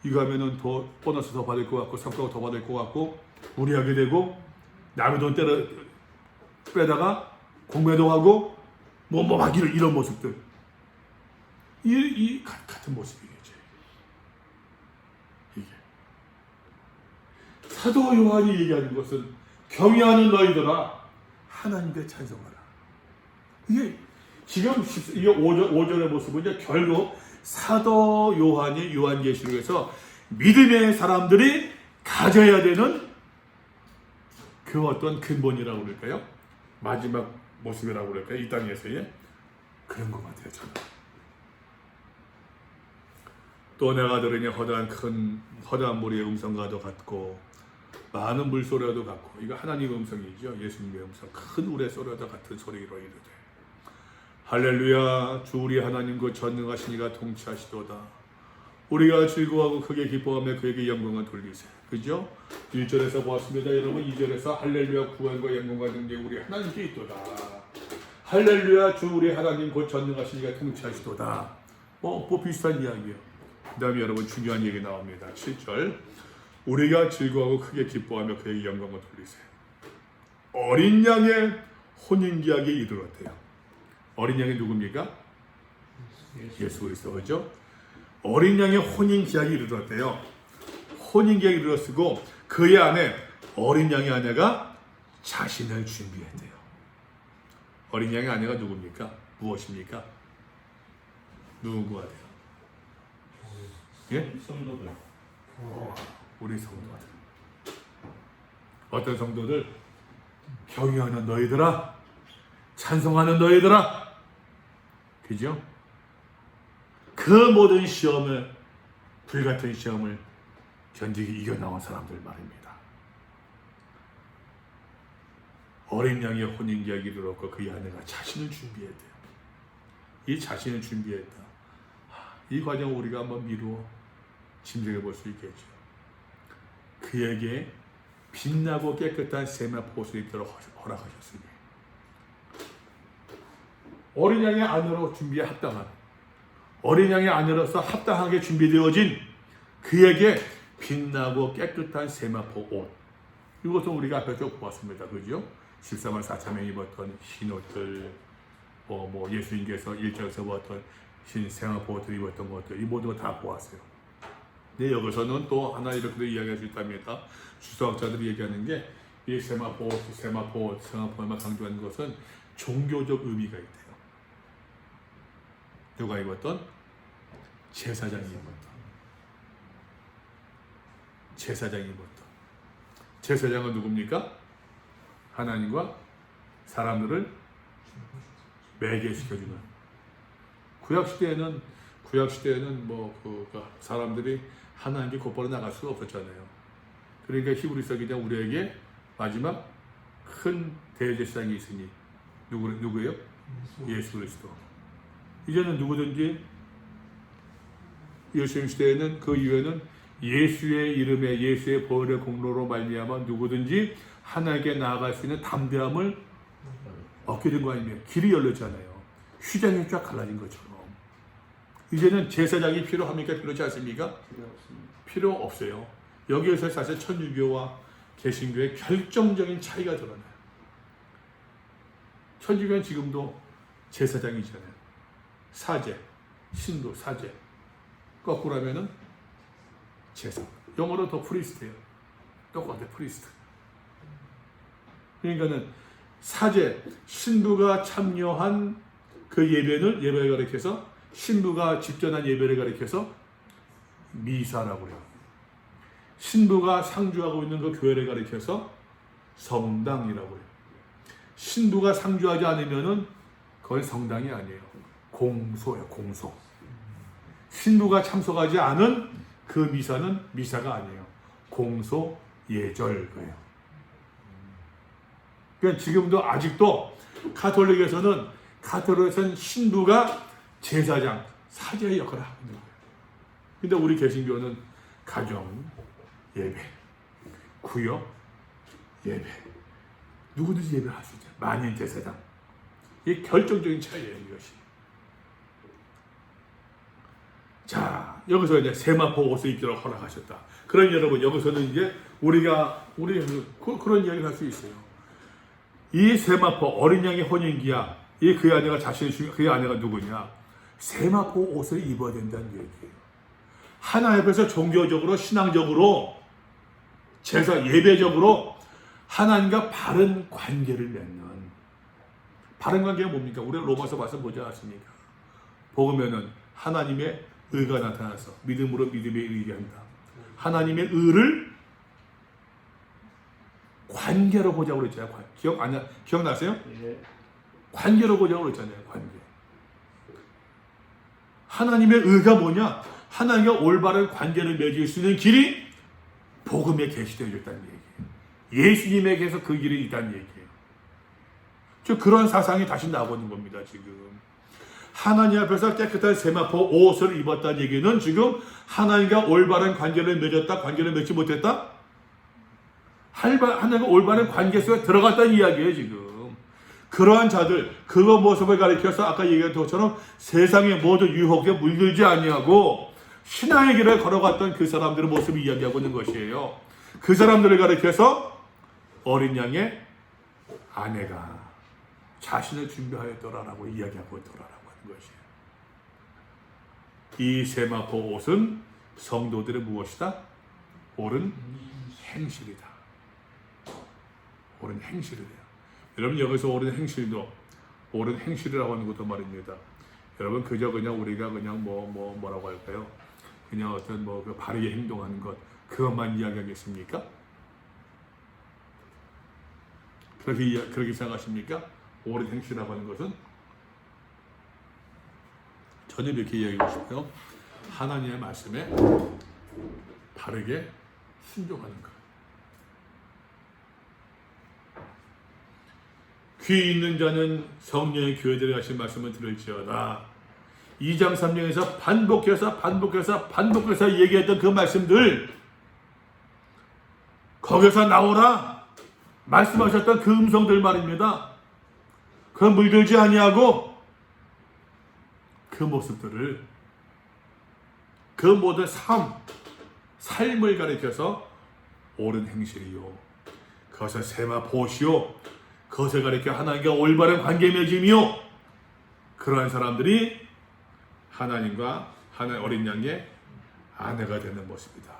이거 하면은 더 보너스 더 받을 것 같고 성과가 더 받을 것 같고 무리하게 되고 남의 돈 빼다가 공매도 하고 뭐 하기를 이런 모습들 이 같은 모습이겠죠. 이게 사도 요한이 얘기하는 것은 경외하는 너희들아 하나님께 찬송하라. 이게 지금 이게 5절의 모습은 결국 사도 요한이 요한계시록에서 믿음의 사람들이 가져야 되는 그 어떤 근본이라고 그럴까요? 마지막 모습이라고 그럴까요? 이 땅에서의 그런 것 같아요. 저는. 또 내가 들으니 허다한 무리의 음성과도 같고 많은 물소리와도 같고 이거 하나님의 음성이죠. 예수님의 음성 큰 우레 소리와도 같은 소리로 이르되 할렐루야 주 우리 하나님 그 전능하신 이가 통치하시도다. 우리가 즐거워하고 크게 기뻐하며 그에게 영광을 돌리세. 그죠? 1절에서 보았습니다. 여러분 2절에서 할렐루야 구원과 영광과 능력이 우리 하나님께 있도다. 할렐루야 주 우리 하나님 곧 전능하신 이가 통치하시도다. 뭐 비슷한 이야기예요. 그 다음에 여러분 중요한 얘기 나옵니다. 7절 우리가 즐거워하고 크게 기뻐하며 그에게 영광을 돌리세. 어린 양의 혼인기약에 이르렀대요. 어린 양이 누굽니까? 예수 그리스도. 그죠? 어린 양의 혼인기약에 이르렀대요. 혼인기약에 이르렀고 그의 아내 어린 양의 아내가 자신을 준비했대요. 어린 양의 아내가 누굽니까? 무엇입니까? 누구 같아요? 예? 성도들. 우리 성도들. 어떤 성도들? 경외하는 너희들아, 찬송하는 너희들아, 그죠? 그 모든 시험을, 불같은 시험을 견디기 이겨나온 사람들 말입니다. 어린 양의 혼인기약이 이르렀고 그의 아내가 자신을 준비했대요. 이 자신을 준비했다. 이 과정을 우리가 한번 미루어 짐작해 볼 수 있겠죠. 그에게 빛나고 깨끗한 세마포 옷을 입도록 허락하셨으니 어린 양의 아내로 준비에 합당한 어린 양의 아내로서 합당하게 준비되어진 그에게 빛나고 깨끗한 세마포 옷, 이것은 우리가 앞에 쭉 보았습니다. 그죠? 13만 4천명 입었던 흰 옷들, 뭐 예수님께서 1절에서 보았던 흰 세마포 옷을 입었던 것들, 이 모든 걸 다 보았어요. 근데 여기서는 또 하나 이렇게 이야기할 수 있답니다. 주석학자들이 얘기하는 게 이 세마포만 강조하는 것은 종교적 의미가 있대요. 누가 입었던? 제사장이 입었던. 제사장이 입었던. 제사장은 누굽니까? 하나님과 사람들을 매개시켜주는. 구약시대에는 사람들이 하나님께 곧바로 나갈 수가 없었잖아요. 그러니까 히브리서 기자 우리에게 마지막 큰 대제사장이 있으니 누구예요? 예수 그리스도. 이제는 누구든지 예수님 시대에는 그 이후에는 예수의 이름에 예수의 보혈의 공로로 말미암아 누구든지 하나님께 나아갈 수 있는 담대함을 얻게 된 거 아닙니까? 길이 열렸잖아요. 휘장이 쫙 갈라진 것처럼. 이제는 제사장이 필요합니까? 필요하지 않습니까? 필요 없어요. 여기에서 사실 천주교와 개신교의 결정적인 차이가 드러나요. 천주교는 지금도 제사장이잖아요. 사제, 신도, 사제. 거꾸로 하면은 제사. 영어로 더 프리스트예요. 똑같아, 프리스트. 그러니까는 사제, 신부가 참여한 그 예배를 가리켜서 신부가 집전한 예배를 가리켜서 미사라고 해요. 신부가 상주하고 있는 그 교회를 가리켜서 성당이라고 해요. 신부가 상주하지 않으면은 그건 성당이 아니에요. 공소예요, 공소. 신부가 참석하지 않은 그 미사는 미사가 아니에요. 공소 예절거예요. 그러니까 지금도 아직도 가톨릭에서는 신부가 제사장, 사제의 역할을 하고 있는 거예요. 근데 우리 개신교는 가정 예배, 구역 예배, 누구든지 예배를 할 수 있죠. 만인 제사장. 이게 결정적인 차이예요, 이것이. 자, 여기서 이제 세마포 옷을 입도록 허락하셨다. 그럼 여러분, 여기서는 이제 우리 그런 이야기를 할 수 있어요. 이 세마포 어린 양의 혼인기야. 이 그의 아내가 그의 아내가 누구냐? 세마포 옷을 입어야 된다는 얘기예요. 하나님 앞에서 종교적으로, 신앙적으로, 제사 예배적으로 하나님과 바른 관계를 맺는. 바른 관계가 뭡니까? 우리 로마서 봐서 보지 않습니까? 보면은 하나님의 의가 나타나서 믿음으로 믿음에 이르게 한다. 하나님의 의를 관계로 보자고 그랬잖아요. 기억나세요? 예. 관계로 보자고 그랬잖아요. 관계. 하나님의 의가 뭐냐? 하나님과 올바른 관계를 맺을 수 있는 길이 복음에 계시되어 있다는 얘기예요. 예수님에게서 그 길이 있다는 얘기예요. 그런 사상이 다시 나오는 겁니다. 지금 하나님 앞에서 깨끗한 세마포 옷을 입었다는 얘기는 지금 하나님과 올바른 관계를 맺었다, 관계를 맺지 못했다? 하나님과 올바른 관계 속에 들어갔다는 이야기예요. 지금 그러한 자들, 그거 모습을 가리켜서 아까 얘기한 것처럼 세상의 모든 유혹에 물들지 아니하고 신앙의 길을 걸어갔던 그 사람들의 모습을 이야기하고 있는 것이에요. 그 사람들을 가리켜서 어린 양의 아내가 자신을 준비하였더라라고 이야기하고 있더라라고 하는 것이에요. 이 세마포 옷은 성도들의 무엇이다? 옳은 행실이다. 옳은 행실이래요. 여러분, 여기서 옳은 행실도 옳은 행실이라고 하는 것도 말입니다. 여러분, 그냥 우리가 그냥 뭐라고 할까요? 그냥 어떤 그 바르게 행동하는 것, 그것만 이야기하겠습니까? 그렇게 생각하십니까? 옳은 행실이라고 하는 것은 전혀 이렇게 이야기하고 싶어요. 하나님의 말씀에 바르게 순종하는 것. 귀 있는 자는 성령의 교회들에 가신 말씀을 들을지어다. 2장 3장에서 반복해서 얘기했던 그 말씀들, 거기서 나오라 말씀하셨던 그 음성들 말입니다. 그 물들지 아니하고 그 모습들을, 그 모든 삶을 가리켜서 옳은 행실이요, 그것을 세마포시요, 그것을 가리켜 하나님과 올바른 관계 맺음이요, 그러한 사람들이 하나님과 어린 양의 아내가 되는 모습이다.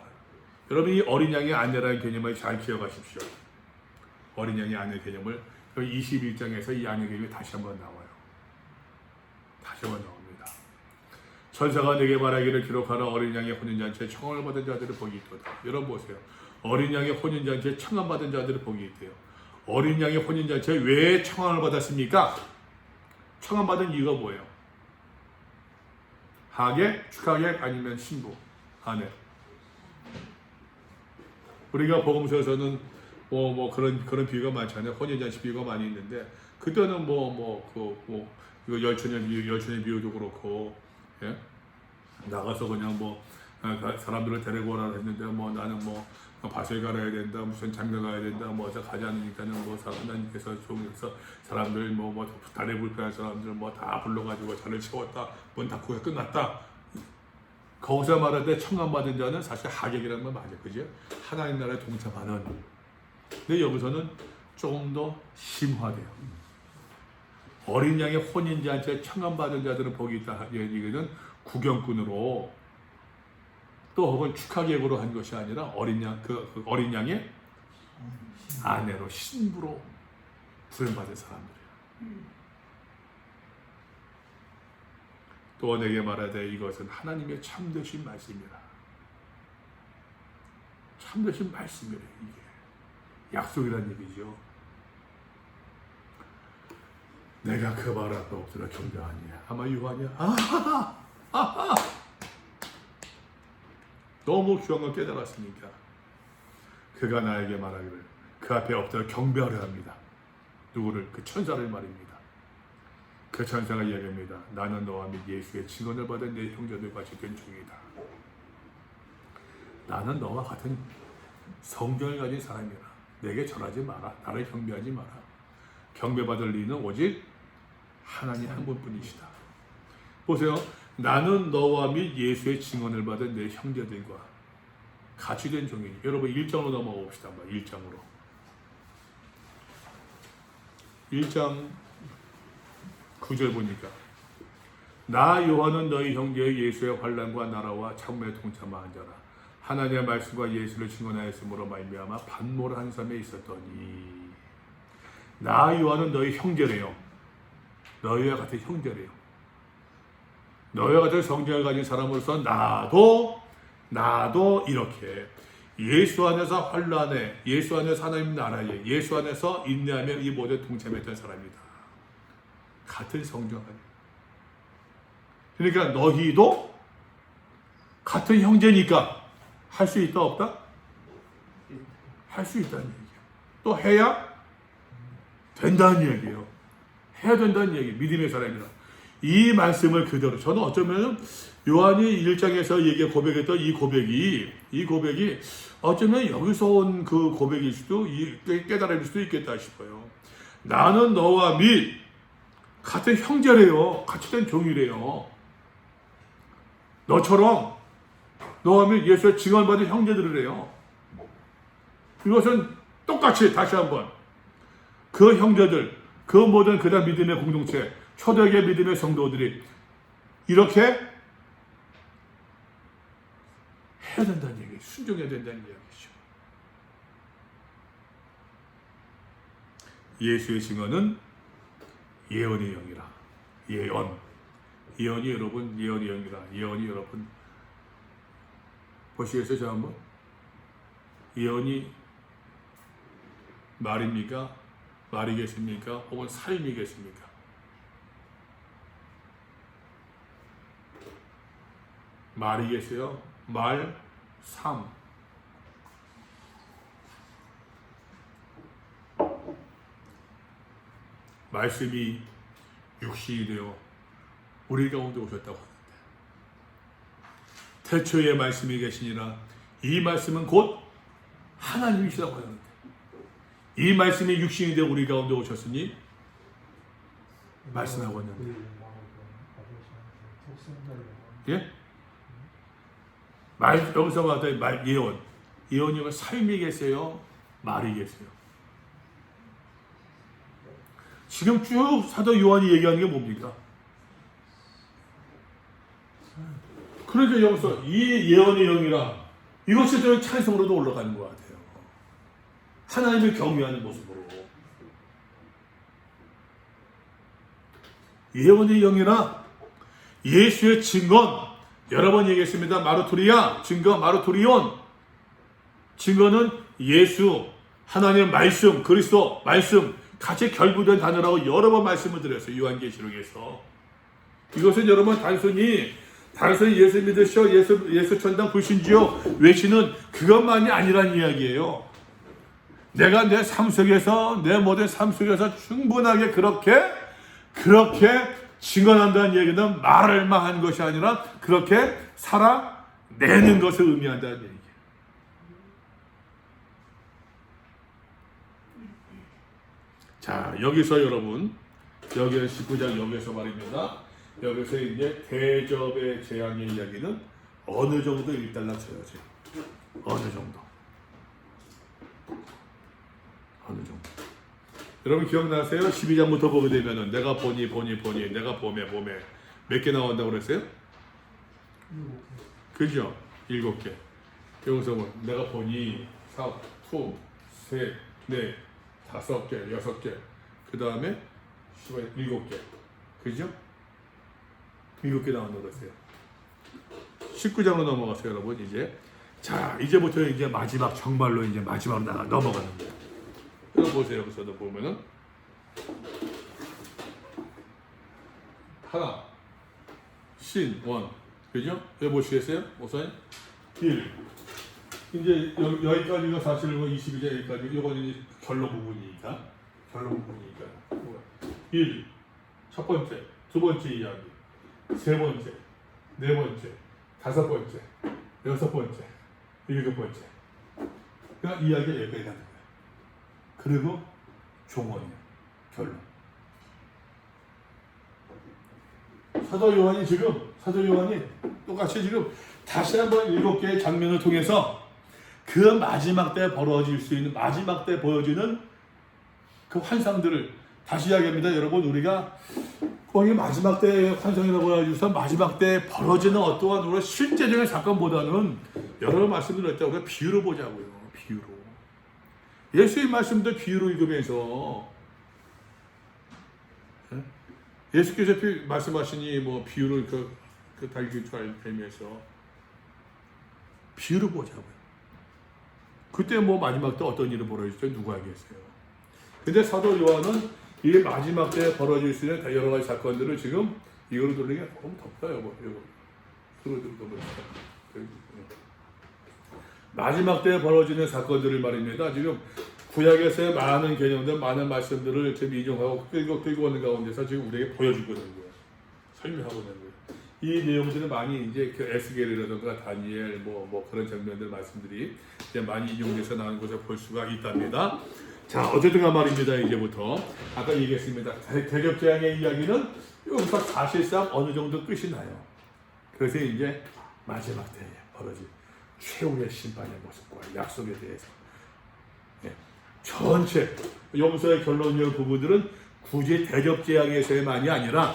여러분, 이 어린 양의 아내라는 개념을 잘 기억하십시오. 어린 양의 아내 개념을 21장에서 이 아내 개념이 다시 한번 나와요. 다시 한번 나옵니다. 천사가 내게 말하기를 기록하는 어린 양의 혼인잔치에 청함을 받은 자들을 복이 있도다. 여러분 보세요. 어린 양의 혼인잔치에 청함 받은 자들을 복이 있대요. 어린 양의 혼인잔치에 왜 청함을 받았습니까? 청함 받은 이유가 뭐예요? 하객, 축하객 아니면 신부, 아내. 우리가 복음서에서는 그런 비유가 많잖아요. 혼인잔치 비유가 많이 있는데, 그때는 이거 열천의 비유도 그렇고, 예? 나가서 그냥 사람들을 데리고 오라 했는데, 나는 밭을 갈아야 된다, 무슨 장가 가야 된다, 어디 가지 않으니까는 하나님께서 종에서 사람들 다리 불편한 사람들 다 불러가지고 자를 채웠다, 문 닫고 끝났다. 거기서 말하되 청함받은 자는 사실 하객이라는 말 맞아요, 그죠? 하나님 나라에 동참하는. 근데 여기서는 조금 더 심화돼요. 어린 양의 혼인잔치에 청함받은 자들은 복이 있다. 이거는 구경꾼으로, 또 혹은 축하객으로 한 것이 아니라 어린 양의 아내로, 신부로 부름받은 사람들이에요. 또 내게 말하되 이것은 하나님의 참되신 말씀이라. 참되신 말씀이래. 이게 약속이란 얘기죠. 내가 그 말 앞에 엎드려 경배하니라. 아마 요한이야. 너무 귀한 걸 깨달았으니까 그가 나에게 말하기를 그 앞에 엎드려 경배하려 합니다. 누구를? 그 천사를 말입니다. 그 천사가 이야기합니다. 나는 너와 및 예수의 증언을 받은 내 형제들과 같이 된 종이다. 나는 너와 같은 성경을 가진 사람이라. 내게 절하지 마라. 나를 경배하지 마라. 경배받을 이는 오직 하나님 한 분뿐이시다. 보세요. 나는 너와 및 예수의 증언을 받은 내 형제들과 같이 된 종이니. 여러분 1장으로 넘어가 봅시다. 1장으로. 1장 9절 보니까 나 요한은 너희 형제의 예수의 환난과 나라와 참음에 동참한 자라. 하나님의 말씀과 예수를 증언하였으므로 말미암아 반모를 섬에 있었더니. 나 요한은 너희 형제래요. 너희와 같은 형제래요. 너희와 같은 성경을 가진 사람으로서 나도 이렇게 예수 안에서 환난에, 예수 안에서 하나님 나라에, 예수 안에서 인내하며 이 모든 동참했던 사람이다. 같은 성경 안에. 그러니까 너희도 같은 형제니까 할 수 있다 없다? 할 수 있다는 얘기예요. 또 해야 된다는 얘기예요. 해야 된다는 얘기. 믿음의 사람이라. 이 말씀을 그대로 저는 어쩌면 요한이 1장에서 고백했던 이 고백이 어쩌면 여기서 온 그 고백일 수도, 깨달음일 수도 있겠다 싶어요. 나는 너와 및 같은 형제래요. 같이 된 종이래요. 너처럼 너와 및 예수의 증언받은 형제들이래요. 이것은 똑같이 다시 한번 그 형제들, 그 모든 그다음 믿음의 공동체, 초대교회 믿음의 성도들이 이렇게 해야 된다는 얘기예요. 순종해야 된다는 이야기죠. 예수의 증언은 예언의 영이라. 예언이 여러분, 예언의 영이라. 예언이 여러분 보시겠어요? 저 한번. 예언이 말입니까? 말이겠습니까? 혹은 삶이겠습니까? 말이겠어요? 말, 삶. 말씀이 육신이 되어 우리 가운데 오셨다고 하는데 태초에 말씀이 계시니라. 이 말씀은 곧 하나님이시라고 하는데 이 말씀이 육신이 되어 우리 가운데 오셨으니 말씀하고 있는데 예? 여기서 말하던 예언이 삶이겠어요? 말이겠어요? 지금 쭉 사도 요한이 얘기하는 게 뭡니까? 그러니까 여기서 이 예언의 영이라 이것이 또 찬송으로도 올라가는 것 같아요. 하나님을 경외하는 모습으로. 예언의 영이라 예수의 증언, 여러 번 얘기했습니다. 마르토리아, 증거, 마르토리온. 증거는 예수, 하나님의 말씀, 그리스도 말씀 같이 결부된 단어라고 여러 번 말씀을 드렸어요. 요한계시록에서. 이것은 여러분 단순히 예수 믿으시오, 예수 천당 불신지요 외치는 그것만이 아니란 이야기예요. 내가 내 삶 속에서, 내 모든 삶 속에서 충분하게 그렇게 증언한다는 얘기는 말을만 한 것이 아니라 그렇게 살아내는 것을 의미한다는 얘기예요. 자, 여기서 여러분, 여기 19장 여기서 말입니다. 여기서 이제 대접의 재앙의 이야기는 어느 정도 일단락쳐야죠. 어느 정도. 여러분 기억나세요? 12장부터 보게 되면은 내가 보니 내가 봄에 몇 개 나온다고 그랬어요? 그죠? 7개. 여기서 뭐 내가 보니 4, 2, 3, 4, 5개, 6개. 그 다음에 7개. 그죠? 7개 나온다고 그랬어요. 19장으로 넘어갔어요, 여러분. 이제 자, 이제부터 이제 마지막 정말로 이제 마지막으로 넘어가는 거예요. 여러분 보세요. 여기서도 보면은 하나, 신, 원, 그죠? 여기 보시겠어요? 우선 1. 이제 여기까지가 사실은 22장 여기까지 이건 이제 결론 부분이니까 1. 첫 번째, 두 번째 이야기, 세 번째, 네 번째, 다섯 번째, 여섯 번째, 일곱 번째. 그러니까 이야기가 여기까지 가는 거예요. 그리고 종언이에요. 결론. 사도 요한이 똑같이 지금 다시 한번 7개의 장면을 통해서 그 마지막 때 벌어질 수 있는, 마지막 때 보여지는 그 환상들을 다시 이야기합니다. 여러분, 우리가 거기 마지막 때 환상이라고 해서 마지막 때 벌어지는 어떠한 우리 실제적인 사건보다는 여러 말씀드렸죠. 우리가 비유로 보자고요. 비유로. 예수의 말씀도 비유로 읽으면서 예수께서 말씀하시니 뭐 비유로 그 달길 줄 알면서 비유로 보자고요. 그때 뭐 마지막 때 어떤 일이 벌어질지 누가 알겠어요. 근데 사도 요한은 이 마지막 때 벌어질 수 있는 여러 가지 사건들을 지금 이거로 돌리기가 너무 덥다요. 이거로 마지막 때 벌어지는 사건들을 말입니다. 지금 구약에서의 많은 개념들, 많은 말씀들을 지금 인용하고 끌고 오는 가운데서 지금 우리에게 보여주고 있는 거예요. 설명하고 있는 거예요. 이 내용들은 많이 이제 그 에스겔이라든가 다니엘 뭐 그런 장면들 말씀들이 이제 많이 인용돼서 나오는 것을 볼 수가 있답니다. 자, 어쨌든가 말입니다. 이제부터 아까 얘기했습니다. 대적재앙의 이야기는 여기서 사실상 어느 정도 끝이 나요. 그래서 이제 마지막 때에 벌어질 최후의 심판의 모습과 약속에 대해서 전체 용서의 결론적 부분들은 굳이 대적재앙에서만이 아니라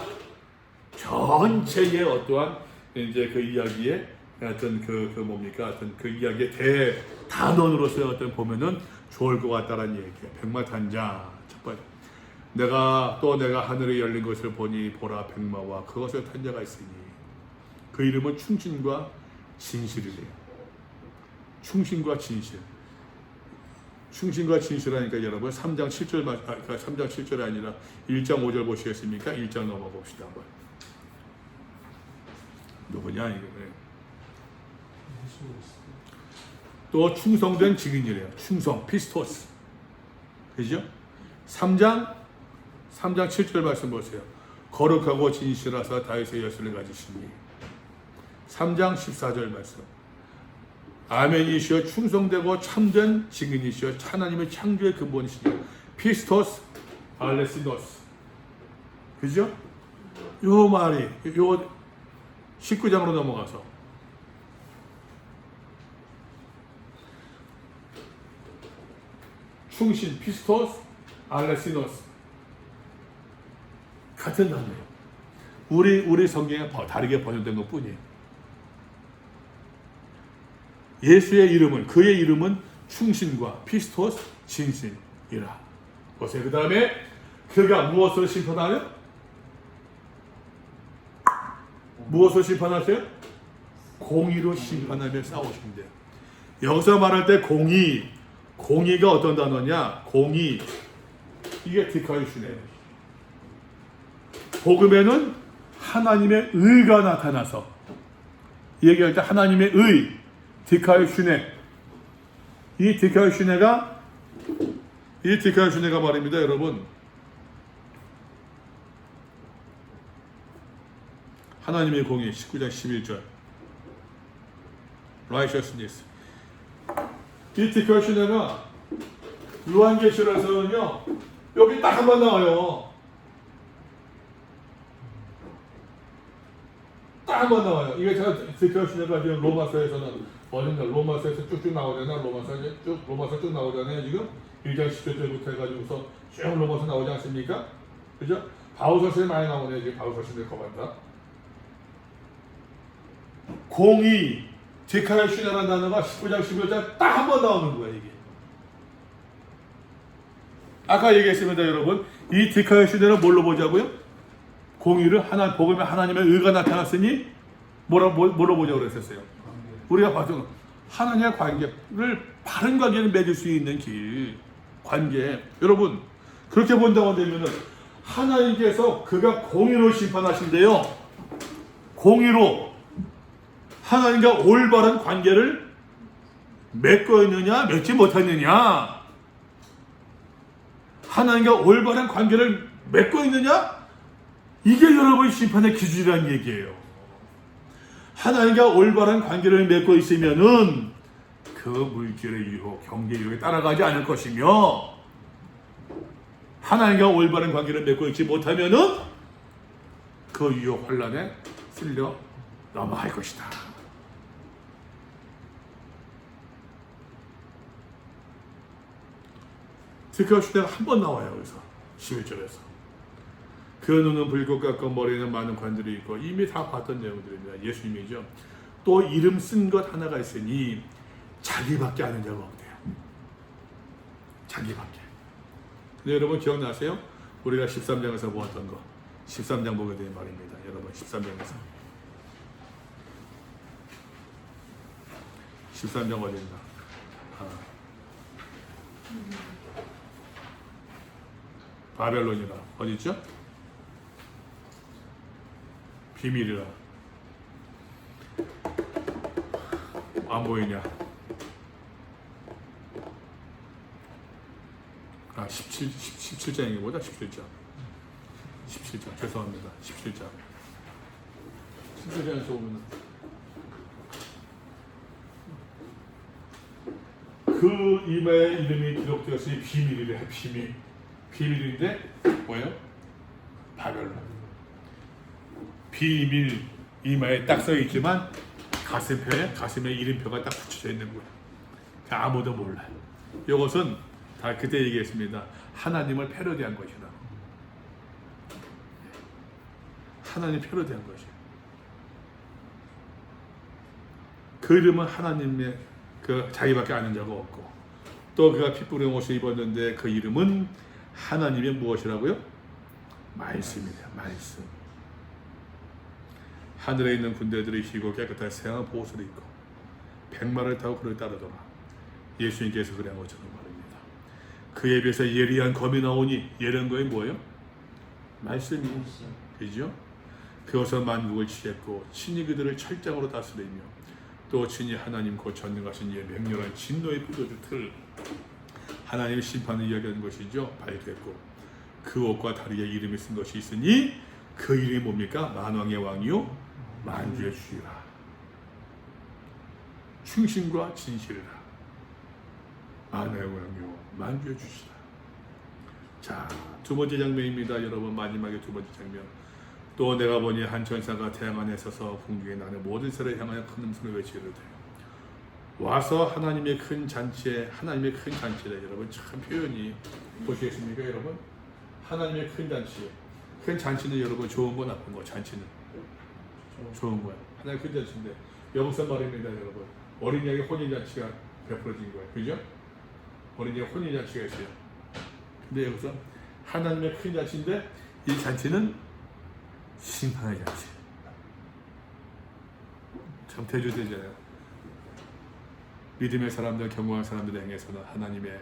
전체의 어떠한 이제 그 이야기의 어떤 어떤 그 이야기의 대단원으로서 어떤 보면은 좋을 것 같다라는 얘기예요. 백마탄자 첫 번째. 내가 하늘에 열린 것을 보니 보라 백마와 그것을 탄 자가 있으니 그 이름은 충신과 진실이래요. 충신과 진실. 충신과 진실하니까 여러분 3장 7절 그러니까 3장 7절이 아니라 1장 5절 보시겠습니까? 1장 넘어가 봅시다 한번. 누구냐 이거. 또 충성된 증인이래요. 충성, 피스토스. 그죠? 3장 7절 말씀 보세요. 거룩하고 진실하사 다윗의 열쇠를 가지시니. 3장 14절 말씀. 아멘이시여 충성되고 참된 증인이시여 하나님의 창조의 근본이시니. 피스토스, 알레시노스. 그죠? 요 말이, 요 19장으로 넘어가서 충신, 피스토스, 알레시노스 같은 단어예요. 우리 성경에 다르게 번역된 것 뿐이에요. 예수의 이름은 그의 이름은 충신과 피스토스, 진실이라. 보세요. 그 다음에 그가 무엇으로 심판하려? 무엇으로 심판하세요? 공의로 심판하며 싸우신대요. 여기서 말할 때 공의가 어떤 단어냐? 공의. 이게 디카이슈네요. 복음에는 하나님의 의가 나타나서 얘기할 때 하나님의 의, 디카이슈네. 이 디카이슈네가 말입니다, 여러분. 하나님의 공의 19장 11절. righteousness. 이 디카이슈네가 요한계시록에서는요 여기 딱 한 번 나와요. 딱 한 번 나와요. 이게 제가 디카이슈네가 지금 로마서에서는 어딘가 로마서에서 쭉쭉 나오잖아요. 로마서 쭉 나오잖아요. 지금 1장 10절부터 해가지고서 쭉 로마서 나오지 않습니까? 그죠? 바울서신에 많이 나오네요. 지금 바울서신에 거반다. 공의, 디카이슈네라는 단어가 19장 11절 딱 한 번 나오는 거예요. 이게. 아까 얘기했습니다, 여러분. 이 디카이슈네는 뭘로 보자고요? 공의를 하나 복음에 하나님의 의가 나타났으니 뭐로 보자고 그랬었어요. 우리가 봐도 하나님의 관계를 바른 관계를 맺을 수 있는 길, 관계. 여러분 그렇게 본다고 되면은 하나님께서 그가 공의로 심판하신대요. 공의로 하나님과 올바른 관계를 맺고 있느냐, 맺지 못했느냐. 하나님과 올바른 관계를 맺고 있느냐? 이게 여러분 심판의 기준이라는 얘기예요. 하나님과 올바른 관계를 맺고 있으면은 그 물질의 유혹, 경제 유혹에 따라가지 않을 것이며, 하나님과 올바른 관계를 맺고 있지 못하면은 그 유혹 환란에 쓸려 넘어갈 것이다. 스키와 시대가 한 번 나와요. 그래서 11절에서 그 눈은 불꽃 같고 머리에는 많은 관들이 있고, 이미 다 봤던 내용들입니다. 예수님이죠. 또 이름 쓴 것 하나가 있으니 자기밖에 아는 자가 없대요. 자기밖에. 근데 여러분 기억나세요? 우리가 13장에서 보았던 거, 13장 보게 된 말입니다. 여러분 13장에서 13장 어딘가? 바벨론이라 어디 있죠? 비밀이라 안 보이냐? 17장이보다 17장. 17장 죄송합니다. 17장. 17장에서 보면 그 이마에 이름이 기록되었으니 비밀이래. 비밀인데 뭐예요? 바벨론. 비밀 이마에 딱 써 있지만 가슴에 이름표가 딱 붙여져 있는 거예요. 아무도 몰라. 이것은 다 그때 얘기했습니다. 하나님을 패러디한 것이라고. 하나님 패러디한 것이에요. 그 이름은 하나님의 그 자기밖에 아는 자가 없고, 또 그가 피 뿌린 옷을 입었는데 그 이름은 하나님의 무엇이라고요? 말씀이래요. 말씀. 하늘에 있는 군대들이 희고 깨끗한 새하얀 보옷을 입고 백마를 타고 그를 따르더라. 예수님께서 그래 한 것처럼 말입니다. 그에 비해서 예리한 검이 나오니, 예리한 거에 뭐예요? 말씀이요. 그죠? 그것은 만국을 치겠고 친히 그들을 철장으로 다스리며, 또 친히 하나님 곧 전능하신 이의 맹렬한 진노의 포도주 틀, 하나님의 심판을 이야기하는 것이죠. 밝혔고 그 옷과 다리에 이름이 쓴 것이 있으니 그 이름이 뭡니까? 만왕의 왕이요 만주의 주이라. 충신과 진실이라. 만왕의 왕이요 만주의 주시라. 자, 두 번째 장면입니다. 여러분 마지막에 두 번째 장면. 또 내가 보니 한 천사가 태양 안에 서서 공중에 나는 모든 새를 향하여 큰 음성을 외치기를 돼. 와서 하나님의 큰 잔치에, 하나님의 큰 잔치다. 여러분 참 표현이 보시겠습니까? 여러분 하나님의 큰 잔치. 큰 잔치는 여러분 좋은 거 나쁜 거? 잔치는 좋은 거야. 하나님의 큰 잔치인데 여기서 말입니다. 여러분 어린 양의 혼인 잔치가 베풀어진 거예요. 그죠? 어린 양의 혼인 잔치가 있어요. 근데 여기서 하나님의 큰 잔치인데 이 잔치는 심판의 잔치. 참 대조되잖아요. 믿음의 사람들, 경고한 사람들의 행에서는 하나님의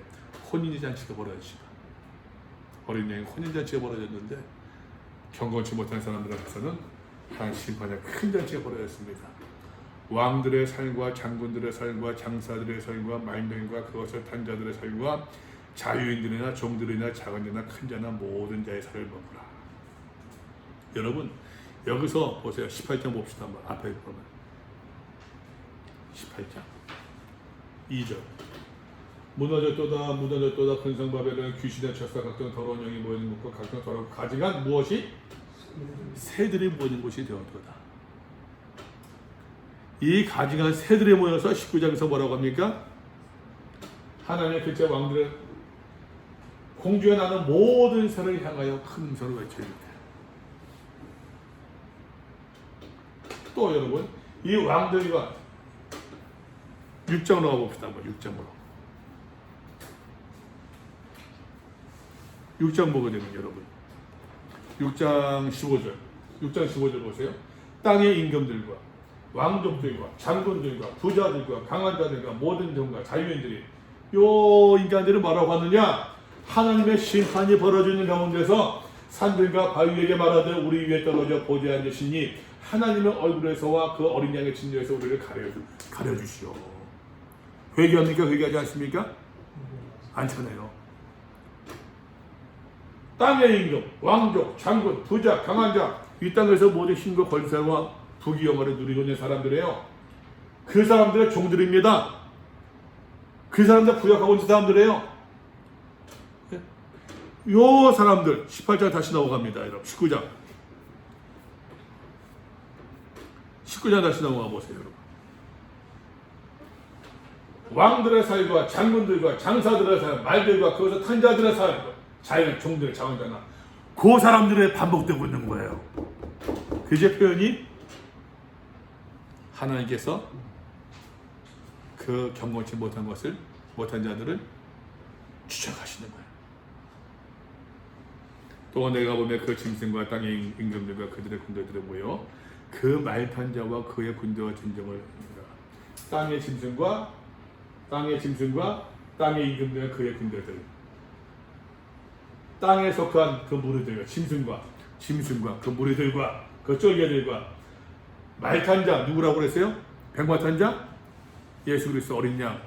혼인의 잔치가 벌어집니다. 어린 양의 혼인 잔치가 벌어졌는데 경건치 못한 사람들 앞에서는 하나님 심판의 큰 잔치가 벌어졌습니다. 왕들의 삶과 장군들의 삶과 장사들의 삶과 말명과 그것을 탄 자들의 삶과 자유인들이나 종들이나 작은이나 큰 자나 모든 자의 삶을 먹으라. 여러분 여기서 보세요. 18장 봅시다. 한번 앞에 보면 18장 2절. 무너졌도다 근성 바벨론 귀신의 쳤사 각종 더러운 영이 모이는 곳과 각종 더러운 가지가 무엇이? 새들이 모이는 곳이 되었도다. 이 가지가 새들이 모여서 19장에서 뭐라고 합니까? 하나님의 글자 왕들은 공중에 나는 모든 새를 향하여 큰 음성을 외쳐입니다. 또 여러분 이 왕들과 6장으로 가봅시다. 6장으로. 6장 보게 되면 여러분 6장 15절 6장 15절 보세요. 땅의 임금들과 왕족들과 장군들과 부자들과 강한 자들과 모든 종과 자유인들이 요 인간들은 뭐라고 하느냐? 하나님의 심판이 벌어지는 가운데서 산들과 바위에게 말하되 우리 위에 떨어져 보좌에 앉으시니 하나님의 얼굴에서와 그 어린 양의 진노에서 우리를 가려주시오. 회개합니까? 회개하지 않습니까? 않잖아요. 땅의 임금, 왕족, 장군, 부자, 강한 자, 이 땅에서 모든 힘과 권세와 부귀영화를 누리고 있는 사람들이에요. 그 사람들의 종들입니다. 그 사람들 부역하고 있는 사람들이에요. 요 사람들 18장 다시 넘어갑니다. 여러분 19장 다시 넘어가 보세요. 여러분. 왕들의 사이와 장군들과 장사들의 사이, 말들과 거기서 탄자들의 사이, 자연 종들의 자원자나 그 사람들의 반복되고 있는 거예요. 그제 표현이 하나님께서 그 경건치 못한 자들을 추적하시는 거예요. 또 내가 보면 그 짐승과 땅의 임금들과 그들의 군대들을 모여 그 말탄 자와 그의 군대와 전쟁을 합니다. 땅의 짐승과 땅의 임금들과 그의 군대들, 땅에 속한 그 무리들과 짐승과 그 무리들과 그 쫄개들과 말탄 자 누구라고 그랬어요? 백마탄 자? 예수 그리스도 어린 양,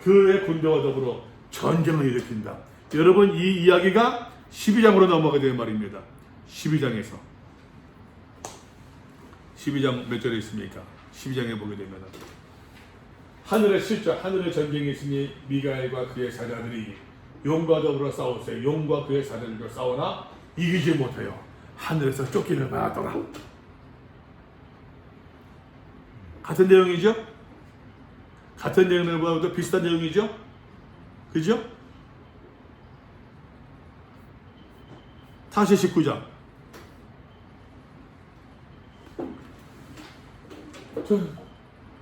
그의 군대와 더불어 전쟁을 일으킨다. 여러분 이 이야기가 12장으로 넘어가게 되는 말입니다. 12장에서 12장 몇 절에 있습니까? 12장에 보게 되면 하늘의 실자, 하늘의 전쟁이 있으니 미가엘과 그의 사자들이 용과 더불어 싸우세. 용과 그의 사자들과 싸우나 이기지 못하여 하늘에서 쫓기를 받았더라. 같은 내용이죠? 같은 내용보다 비슷한 내용이죠? 그죠? 다시 19장.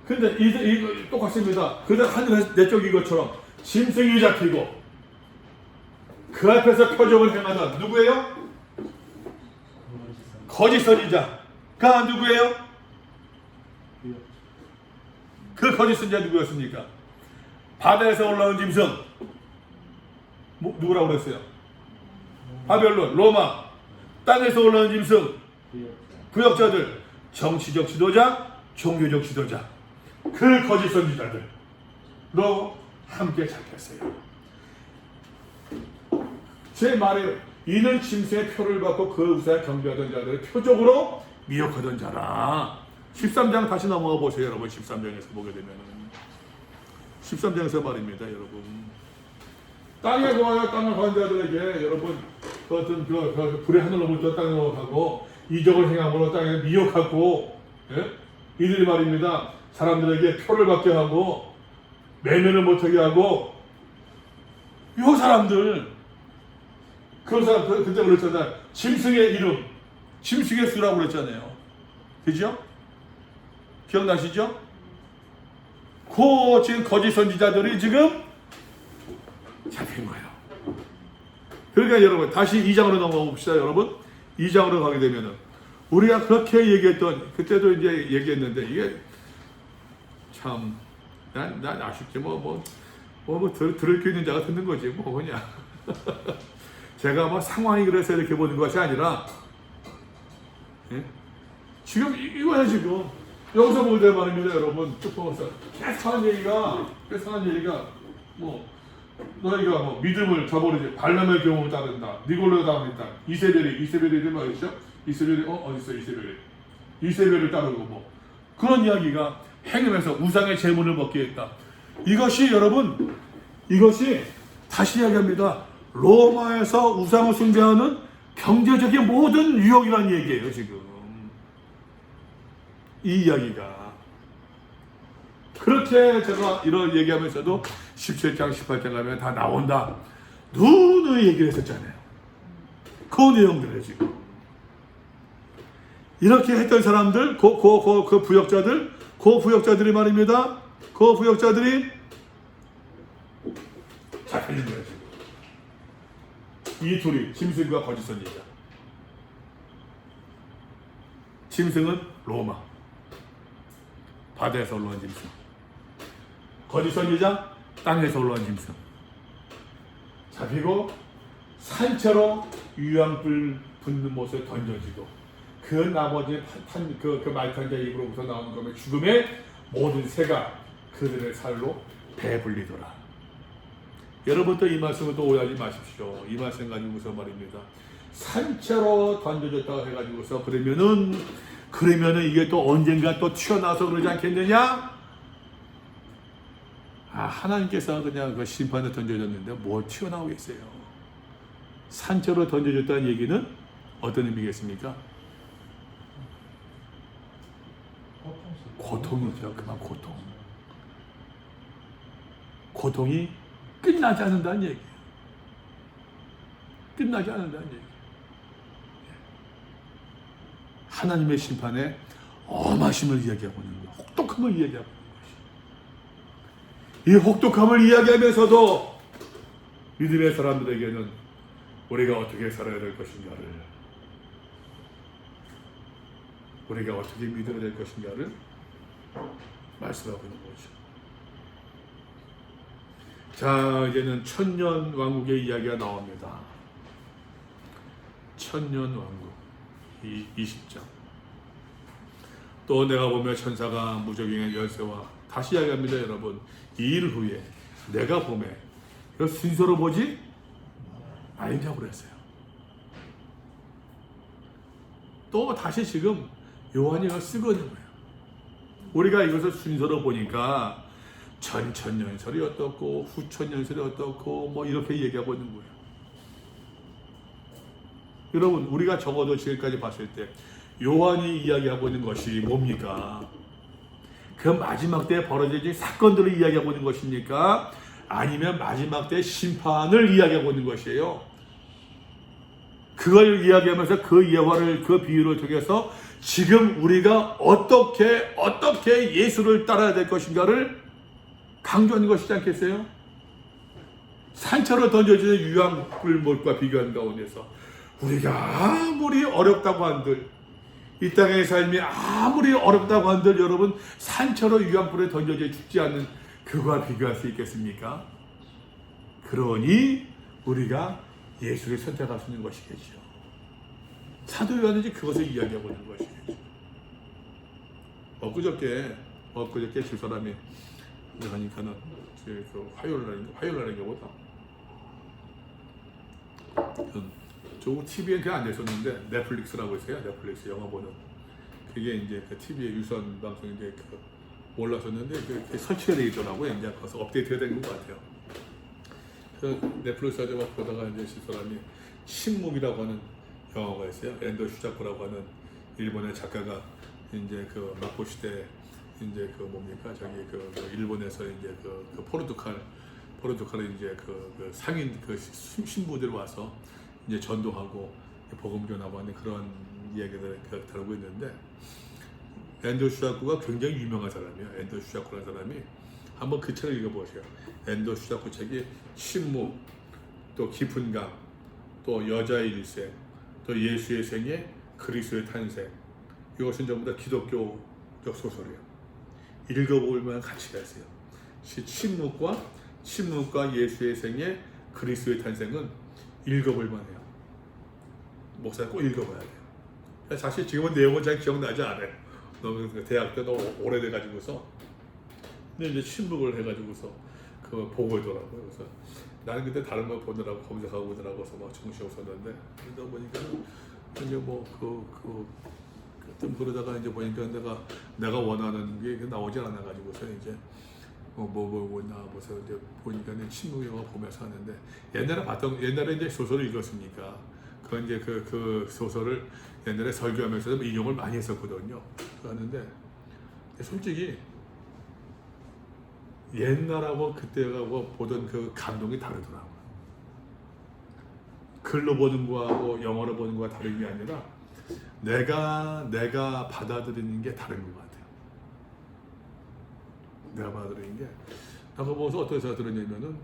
근데 이거 똑같습니다. 그들 하늘에서 내쫓긴 것처럼 짐승이 잡히고 그 앞에서 표적을 행하는 누구예요? 거짓 선지자가 누구예요? 그 거짓 선지자 누구였습니까? 바다에서 올라온 짐승 누구라고 그랬어요? 바벨론, 로마. 땅에서 올라온 짐승, 부역자들, 정치적 지도자, 종교적 지도자, 그 거짓 선지자들로 함께 잡혔어요. 제 말에 이는 짐승의 표를 받고 그 우사에 경배하던 자들을 표적으로 미혹하던 자라. 13장 다시 넘어가 보세요. 여러분 13장에서 보게 되면 13장에서 말입니다. 여러분 땅에 거하여 땅을 거한 자들에게 여러분 그 어떤 그 불의 하늘로부터 땅에 가고 이적을 행함으로 땅에 미혹하고, 예? 이들이 말입니다. 사람들에게 표를 받게 하고 매매를 못하게 하고, 요 사람들 그 사람 그때 그랬잖아요. 짐승의 이름, 짐승의 수라고 그랬잖아요. 그죠? 기억나시죠? 그 지금 거짓 선지자들이 지금 잡힌 거예요. 그러니까 여러분 다시 2장으로 넘어가 봅시다. 여러분 2장으로 가게 되면은 우리가 그렇게 얘기했던, 그때도 이제 얘기했는데 이게 참 난 아쉽지 들을 게 있는 자가 듣는 거지 뭐 그냥 제가 뭐 상황이 그래서 이렇게 보는 것이 아니라, 예? 지금 이거야 지금 여기서 볼 때 말입니다. 여러분 쭉 보면서 계속하는 얘기가 뭐 너희가 뭐 믿음을 저버리지 발람의 경험을 따른다. 니골로 따른다. 이세벨이 말이죠. 이세벨이 어디 있어 이세벨을 따르고 뭐 그런 이야기가 행하면서 우상의 제물을 먹게 했다. 이것이 여러분 다시 이야기합니다. 로마에서 우상을 숭배하는 경제적인 모든 유혹이라는 얘기예요. 지금 이 이야기가 그렇게 제가 이런 얘기하면서도 17장 18장 가면 다 나온다. 누누이 얘기를 했었잖아요. 그 내용들을 지금 이렇게 했던 사람들, 그 부역자들이 말입니다. 그 부역자들이 잡히는 거예요. 지금 이 둘이 짐승과 거짓 선지자. 짐승은 로마. 바다에서 올라온 짐승. 거짓 선지자 땅에서 올라온 짐승. 잡히고 산채로 유황불 붙는 못에 던져지고 그 나머지 그 말탄자 입으로부터 나오는 것의 죽음의 모든 새가 그들의 살로 배불리더라. 여러분도 이 말씀을 또 오해하지 마십시오. 이 말씀 가지고서 말입니다. 산채로 던져졌다고 해가지고서 그러면은 이게 또 언젠가 또 튀어나와서 그러지 않겠느냐? 하나님께서 그냥 그 심판에 던져졌는데 뭐 튀어나오겠어요? 산채로 던져졌다는 얘기는 어떤 의미겠습니까? 고통이죠. 그만 고통. 고통이 끝나지 않는다는 얘기예요. 끝나지 않는다는 얘기예요. 하나님의 심판에 엄하심을 이야기하고 있는 거예요. 혹독함을 이야기하고 있는 것이에요. 이 혹독함을 이야기하면서도 믿음의 사람들에게는 우리가 어떻게 살아야 될 것인가를, 우리가 어떻게 믿어야 될 것인가를 말씀하고 있는 거죠. 자, 이제는 천년 왕국의 이야기가 나옵니다. 천년 왕국 20장. 또 내가 보며 천사가 무적행의 열쇠와 다시 이야기합니다. 여러분, 이 일 후에 내가 보매 이거 순서로 보지 말자고 그랬어요. 또 다시 지금 요한이 이걸 쓰고 있는 거예요. 우리가 이것을 순서로 보니까 전천년설이 어떻고 후천년설이 어떻고 뭐 이렇게 얘기하고 있는 거예요. 여러분, 우리가 적어도 지금까지 봤을 때 요한이 이야기하고 있는 것이 뭡니까? 그 마지막 때에 벌어질 사건들을 이야기하고 있는 것입니까? 아니면 마지막 때 심판을 이야기하고 있는 것이에요. 그걸 이야기하면서 그 예화를, 그 비유를 통해서 지금 우리가 어떻게 예수를 따라야 될 것인가를 강조하는 것이지 않겠어요? 산처럼 던져지는 유황불못과 비교하는 가운데서 우리가 아무리 어렵다고 한들, 이 땅의 삶이 아무리 어렵다고 한들 여러분 산처럼 유황불에 던져져 죽지 않는 그와 비교할 수 있겠습니까? 그러니 우리가 예수를 선택할 수 있는 것이겠죠. 사도 요한은 그것을 이야기하고 있는 것이겠죠. 엊그저께 집사람이 하니까는 그 화요일날인가 보다. 저 TV에 그냥 안 됐었는데 넷플릭스라고 있어요. 넷플릭스 영화 보는. 그게 이제 그 TV의 유선 방송인데 그 올라섰는데 그게 설치가 되어 있더라고요. 이제 가서 업데이트가 된 것 같아요. 그 넷플릭스에서 막 보다가 이제 집사람이 신문이라고 하는 영화가 있어요. 엔더 슈자코라고 하는 일본의 작가가 이제 그 마코 시대 이제 그 뭡니까 저기 그 일본에서 이제 그 포르투갈에 이제 그 상인 그 신부들 와서 이제 전도하고 복음 전하고 하는 그런 이야기들을 다루고 있는데 엔더 슈자코가 굉장히 유명한 사람이에요. 엔더 슈자코라는 사람이 한번 그 책을 읽어보세요. 엔더 슈자코 책이 신무, 또 깊은 강, 또 여자의 일생, 또 예수의 생애, 그리스도의 탄생. 이것은 전부 다 기독교적 소설이에요. 읽어볼 만한 가치가 있어요. 침묵과 예수의 생애, 그리스도의 탄생은 읽어볼 만해요. 목사님 꼭 읽어봐야 돼요. 사실 지금은 내용은 잘 기억나지 않아요. 너무 대학 때 너무 오래돼가지고서. 근데 이제 침묵을 해가지고서 그거 보고 있더라고요. 그래서 나는 그때 다른 거 보느라고 검색하고 오느라고서 막 정신이 없었는데 그러다 보니까 이제 뭐 좀 그러다가 이제 보니까 내가 원하는 게 나오지 않아가지고서 이제 뭐나 보서 이제 보니까 침묵 영화 보면서 하는데 옛날에 이제 소설을 읽었으니까 그 이제 그 소설을 옛날에 설교하면서 인용을 많이 했었거든요. 그랬는데 솔직히 옛날하고 그때하고 보던 그 감동이 다르더라고요. 글로 보는 거하고 영어로 보는 거가 다른 게 아니라 내가 받아들이는 게 다른 것 같아요. 내가 받아들이는 게 나가 보면서 어떻게 받아들였냐면은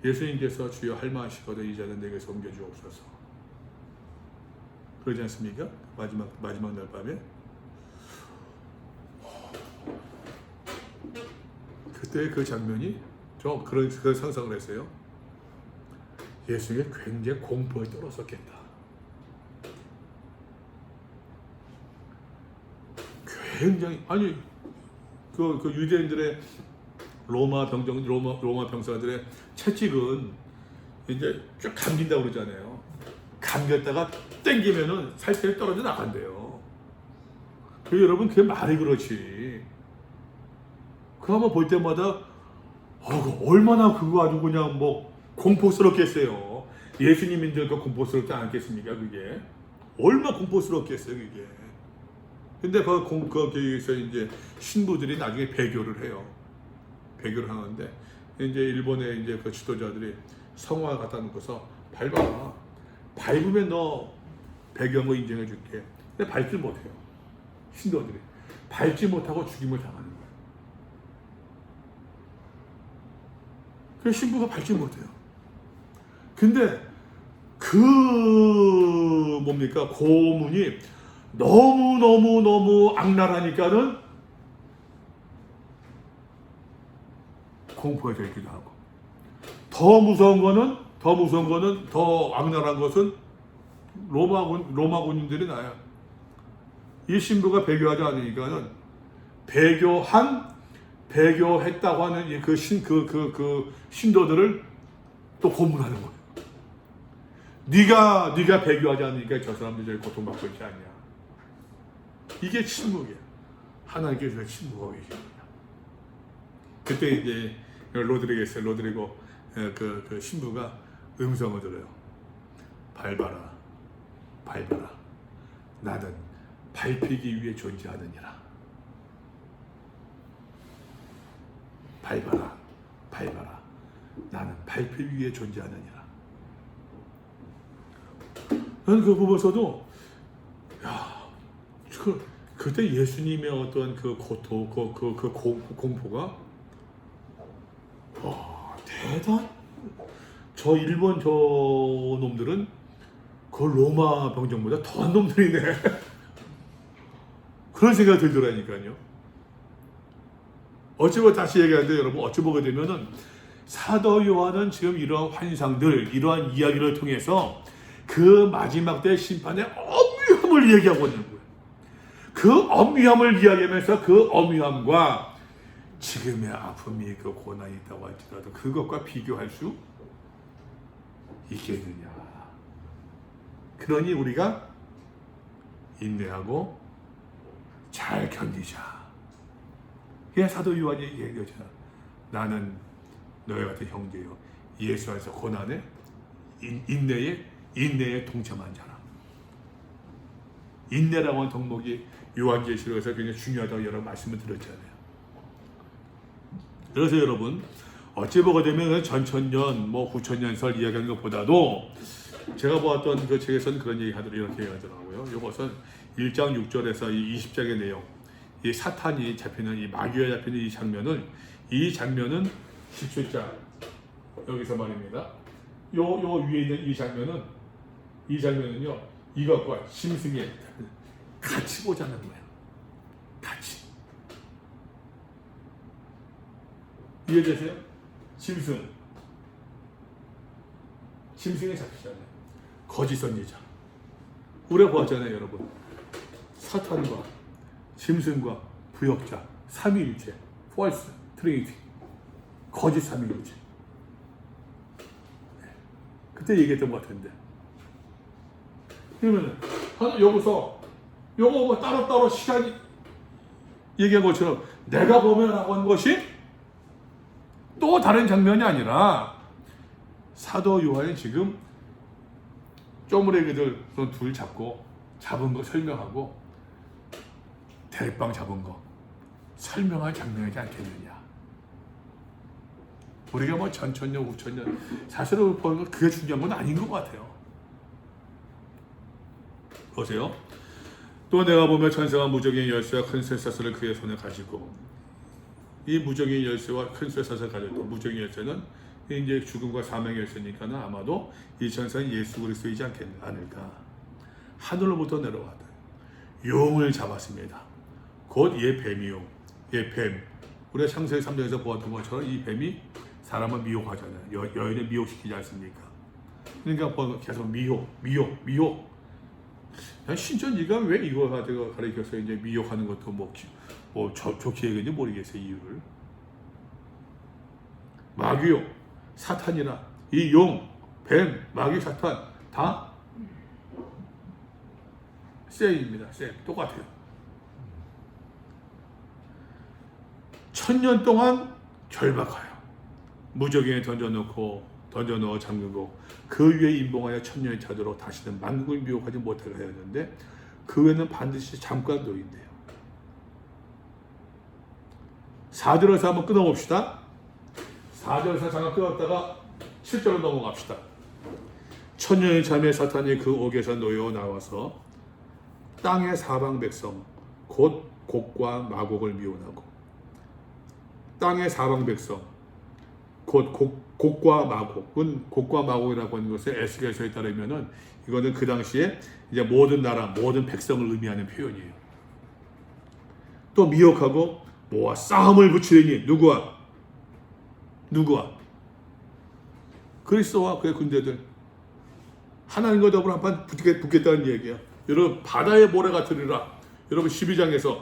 예수님께서 주여 할 만하시거든 이제는 내게서 옮겨주옵소서. 그러지 않습니까? 마지막 날 밤에. 그때 그 장면이 저 그런 상상을 했어요. 예수님이 굉장히 공포에 떨었었겠다. 굉장히 아니 그 유대인들의 로마 병사들의 채찍은 이제 쭉 감긴다고 그러잖아요. 감겼다가 땡기면은 살살이 떨어져 나간대요. 여러분 그게 말이 그렇지. 그거 한번 볼 때마다 얼마나 그거 아주 그냥 뭐 공포스럽겠어요. 예수님인들 그 공포스럽지 않겠습니까? 그게 얼마나 공포스럽겠어요, 그게. 근데 거기서 이제 신부들이 나중에 배교를 해요. 배교를 하는데 이제 일본의 이제 그 지도자들이 성화 갖다 놓고서 밟아. 밟으면 너 배교한 거 인정해 줄게. 근데 밟지 못해요. 신도들이 밟지 못하고 죽임을 당하는 거예요. 그래서 신부가 밟지 못해요. 근데 그 뭡니까 고문이 너무 악랄하니까는 공포가 되기도 하고, 더 무서운 거는 더 악랄한 것은 로마 군인들이 나요. 이 신부가 배교하지 않으니까는 배교했다고 하는 그 신도들을 또 고문하는 거예요. 네가 배교하지 않으니까 저 사람들이 저기 고통받고 있지 않냐. 이게 침묵이야. 하나님께서 침묵하고 계십니다. 그때 이제 로드리고 그 신부가 음성을 들어요. 밟아라. 나는 밟히기 위해 존재하느니라. 밟아라. 나는 밟히기 위해 존재하느니라. 나는 그거 보면서도 그때 예수님의 어떤 그 고통, 그 공포가 저 일본 저 놈들은 그 로마 병정보다 더한 놈들이네. 그런 생각이 들더라니까요. 다시 얘기하는데 여러분 어찌 보게 되면은 사도 요한은 지금 이러한 환상들, 이러한 이야기를 통해서 그 마지막 때 심판의 엄위함을 얘기하고 있는 거예요. 그 엄위함을 이야기하면서 그 엄위함과 지금의 아픔이 그 고난이 있다고 할지라도 그것과 비교할 수 있겠느냐. 그러니 우리가 인내하고 잘 견디자. 그게 사도 요한이 얘기하잖아. 나는 너희 같은 형제요. 예수 안에서 고난에 인내에 동참한 자라. 인내라고 하는 덕목이 요한계시록에서 굉장히 중요하다고 여러 말씀을 드렸잖아요. 그래서 여러분 어찌 보게 되면 전천년, 후천년설 이야기하는 것보다도 제가 보았던 그 책에서는 그런 이렇게 얘기하더라고요. 이것은 1장 6절에서 이 20장의 내용, 이 사탄이 잡히는 이 마귀가 잡히는 이 장면은 17장 여기서 말입니다. 요 위에 있는 이 장면은요 이것과 심승이 같이 보자는 거예요. 같이. 이해되세요? 짐승이 잡히잖아요. 거짓 선지자. 우리가 보았잖아요, 여러분. 사탄과 짐승과 부역자, 삼위일체, false trinity, 거짓 삼위일체. 그때 얘기했던 것 같은데. 그러면 여기서 요거 따로따로 시간이 얘기한 것처럼 내가 보면하고 하는 것이 또 다른 장면이 아니라 사도 요한이 지금 쪼무레기들 둘 잡은 거 설명하고 대빵 잡은 거 설명할 장면이지 않겠느냐. 우리가 전천년, 후천년 사실은 보는 건 그게 중요한 건 아닌 것 같아요. 보세요. 또 내가 보면 천사가 무적인 열쇠와 큰 쇠사슬을 그의 손에 가지고, 이 무적인 열쇠와 큰 쇠사슬을 가졌고, 무적인 열쇠는 이제 죽음과 사망의 열쇠니까는 아마도 이 천사는 예수 그리스도이지 않을까. 하늘로부터 내려왔다. 용을 잡았습니다. 곧 얘 뱀이요. 얘 뱀. 우리가 창세기 3장에서 보았던 것처럼 이 뱀이 사람을 미혹하잖아요. 여인을 미혹시키지 않습니까? 그러니까 계속 미혹. 신천지가 왜 이거 가지고 가르쳐서 이제 미혹하는 것도 좋게 얘기했는지 모르겠어요, 이유를. 마귀요, 사탄이나 이 용, 뱀, 마귀, 사탄 다 셈입니다. 똑같아요. 1000년 동안 결박하여 무적에 던져넣어 잠그고 그 위에 임봉하여 1000년이 차도록 다시는 만국을 미혹하지 못하게 하였는데 그 후에는 반드시 잠깐 노인대요. 4절에서 한번 끊어봅시다. 4절에서 잠깐 끊었다가 7절로 넘어갑시다. 1000년이 참에 사탄이 그 옥에서 놓여 나와서 땅의 사방 백성 곧 곡과 마곡을 미워하고 땅의 사방 백성 곧 곡과 마곡은 곡과 마곡이라고 하는 것을 에스겔서에 따르면은 이거는 그 당시에 이제 모든 나라 모든 백성을 의미하는 표현이에요. 또 미혹하고 모아 싸움을 붙이려니 누구와 그리스도와 그의 군대들 하나님과 더불어 한판 붙겠다는 얘기야. 여러분 바다의 모래 같으리라. 여러분 12장에서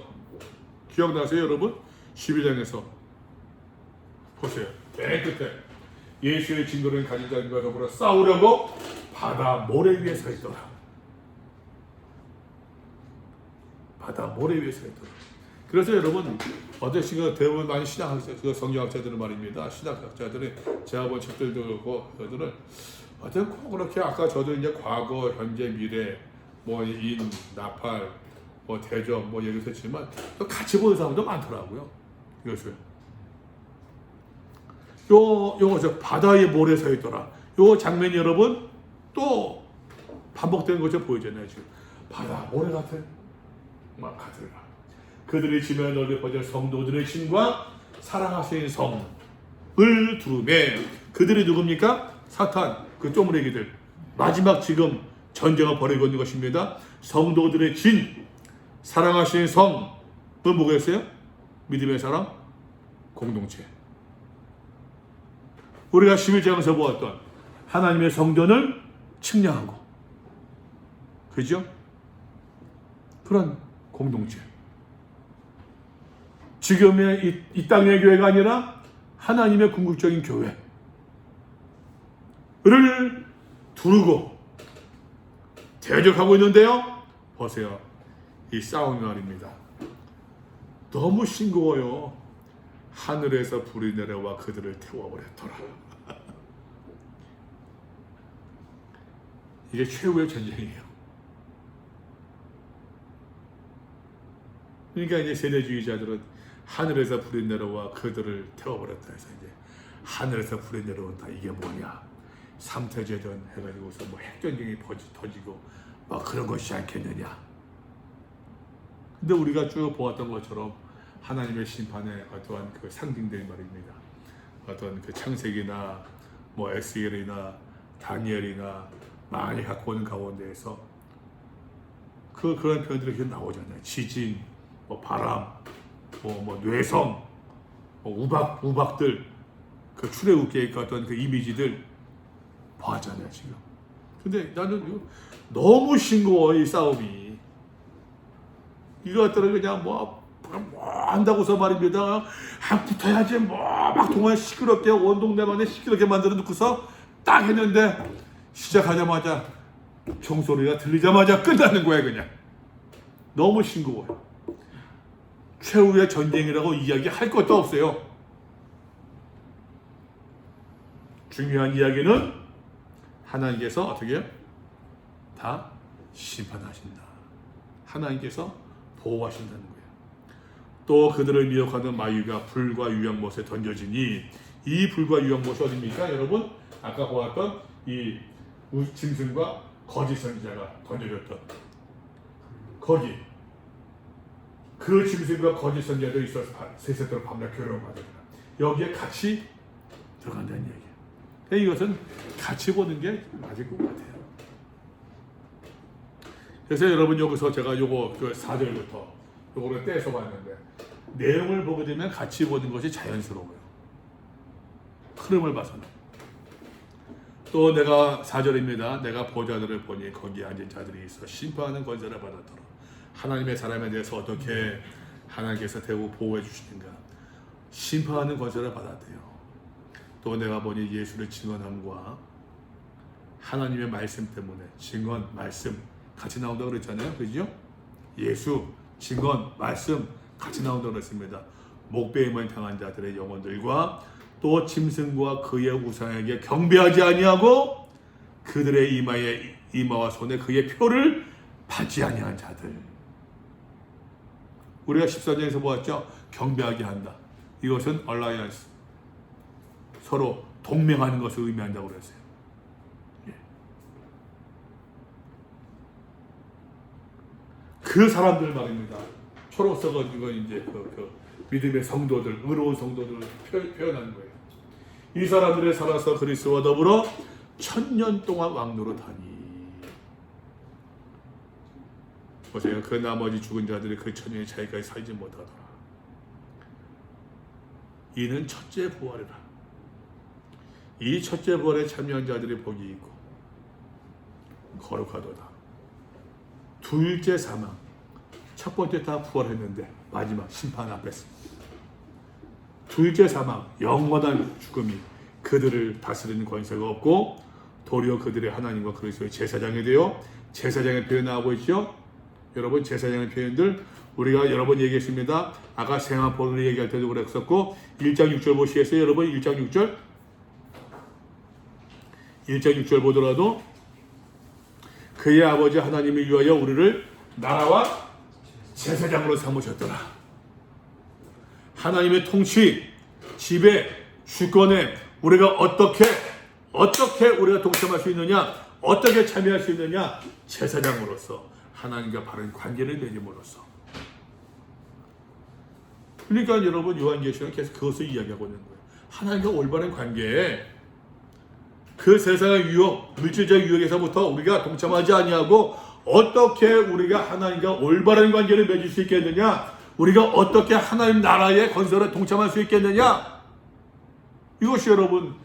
기억나세요 여러분? 12장에서 보세요. 맨 끝에 예수의 진노를 가진 자들과 더불어 싸우려고 바다 모래 위에 서 있더라. 바다 모래 위에 서 있더라. 그래서 여러분 어제시가 대부분 많이 신학학자, 성경학자들은 말입니다. 신학학자들이 제가 본 책들도 그렇고 그들은 어떤 꼭 그렇게 아까 저도 이제 과거, 현재, 미래, 나팔, 대접 얘기했지만 또 같이 보는 사람도 많더라고요. 이것을 요거 바다에 모래 서 있더라. 요 장면이 여러분 또 반복되는 것처럼 보이잖아요. 지금 바다 모래 같은 같으라. 그들의 지면에 널리 퍼져 성도들의 신과 사랑하시는 성을 두르매 그들이 누굽니까? 사탄 그 쪼무레기들 마지막 지금 전쟁을 벌이고 있는 것입니다. 성도들의 진 사랑하시는 성은 뭐겠어요? 믿음의 사람 공동체. 우리가 11장에서 보았던 하나님의 성전을 측량하고 그죠? 그런 공동체. 지금의 이 땅의 교회가 아니라 하나님의 궁극적인 교회를 두르고 대적하고 있는데요. 보세요. 이 싸움이 말입니다. 너무 싱거워요. 하늘에서 불이 내려와 그들을 태워버렸더라. 이게 최후의 전쟁이에요. 그러니까 이제 세대주의자들은 하늘에서 불이 내려와 그들을 태워버렸다 해서 이제 하늘에서 불이 내려온다. 이게 뭐냐? 삼태제전 해가지고서 핵전쟁이 터지고 그런 것이 않겠느냐. 근데 우리가 쭉 보았던 것처럼 하나님의 심판의 어떠한 그 상징들이 말입니다. 어떤 그 창세기나 에스겔이나 다니엘이나 많이 갖고 오는 가운데에서 그런 표현들이 계속 나오잖아요. 지진, 바람, 뇌성, 우박들, 그 출애굽기의 어떤 그 이미지들 봤잖아요 지금. 근데 나는 너무 싱거워 이 싸움이. 이거 갖다가 그냥 한다고서 말입니다. 붙어야지 막 동안 시끄럽게 온 동네만에 시끄럽게 만들어 놓고서 딱 했는데 시작하자마자 총소리가 들리자마자 끝나는 거야 그냥. 너무 싱거워요. 최후의 전쟁이라고 이야기할 것도 없어요. 중요한 이야기는 하나님께서 어떻게 해요? 다 심판하신다. 하나님께서 보호하신다는 거예요. 또 그들을 미혹하는 마귀가 불과 유황못에 던져지니 이 불과 유황못이 어디입니까? 여러분 아까 보았던 이 짐승과 거짓 선지자가 던져졌던 거기 그 짐승과 거짓 선지자도 있어서 세세토록 밤낮 괴로움하더라. 여기에 같이 들어간다는 얘기예요. 이것은 같이 보는 게 맞을 것 같아요. 그래서 여러분 여기서 제가 요거 그 4절부터 요거를 떼서 봤는데 내용을 보게 되면 같이 보는 것이 자연스러워요. 흐름을 봐서는. 또 내가 4절입니다. 내가 보좌들을 보니 거기에 앉은 자들이 있어 심판하는 권세를 받았더라. 하나님의 사람에 대해서 어떻게 하나님께서 대우 보호해 주시는가. 심판하는 권세를 받았대요. 또 내가 보니 예수를 증언함과 하나님의 말씀 때문에 증언, 말씀 같이 나온다고 그랬잖아요. 그죠? 예수, 증언, 말씀 같이 나온다고 그랬습니다. 목배임을 당한 자들의 영혼들과 또 짐승과 그의 우상에게 경배하지 아니하고 그들의 이마와 손에 그의 표를 받지 아니한 자들. 우리가 14장에서 보았죠. 경배하게 한다. 이것은 얼라이언스, 서로 동맹하는 것을 의미한다고 그랬어요. 그 사람들 말입니다. 초록서 이건 이제 믿음의 성도들, 의로운 성도들을 표현하는 거예요. 이 사람들의 살아서 그리스도와 더불어 1000년 동안 왕노릇하니. 보세요. 그 나머지 죽은 자들이 그 1000년의 차이까지 살지 못하더라. 이는 첫째 부활이라. 이 첫째 부활에 참여한 자들이 복이 있고 거룩하도다. 둘째 사망. 첫 번째 다 부활했는데 마지막 심판 앞에서 둘째 사망, 영원한 죽음이 그들을 다스리는 권세가 없고 도리어 그들의 하나님과 그리스도의 제사장이 되어 제사장의 표현 나오고 있죠. 여러분 제사장의 표현들 우리가 여러 번 얘기했습니다. 아까 세마포를 얘기할 때도 그랬었고 1장 6절 보시겠어요? 여러분 1장 6절 1장 6절 보더라도 그의 아버지 하나님이 위하여 우리를 나라와 제사장으로 삼으셨더라. 하나님의 통치, 지배, 주권에 우리가 어떻게 우리가 동참할 수 있느냐, 어떻게 참여할 수 있느냐, 제사장으로서 하나님과 바른 관계를 맺음으로써. 그러니까 여러분 요한계시록은 계속 그것을 이야기하고 있는 거예요. 하나님과 올바른 관계에 그 세상의 유혹, 물질적 유혹에서부터 우리가 동참하지 아니하고 어떻게 우리가 하나님과 올바른 관계를 맺을 수 있겠느냐, 우리가 어떻게 하나님 나라의 건설에 동참할 수 있겠느냐. 이것이 여러분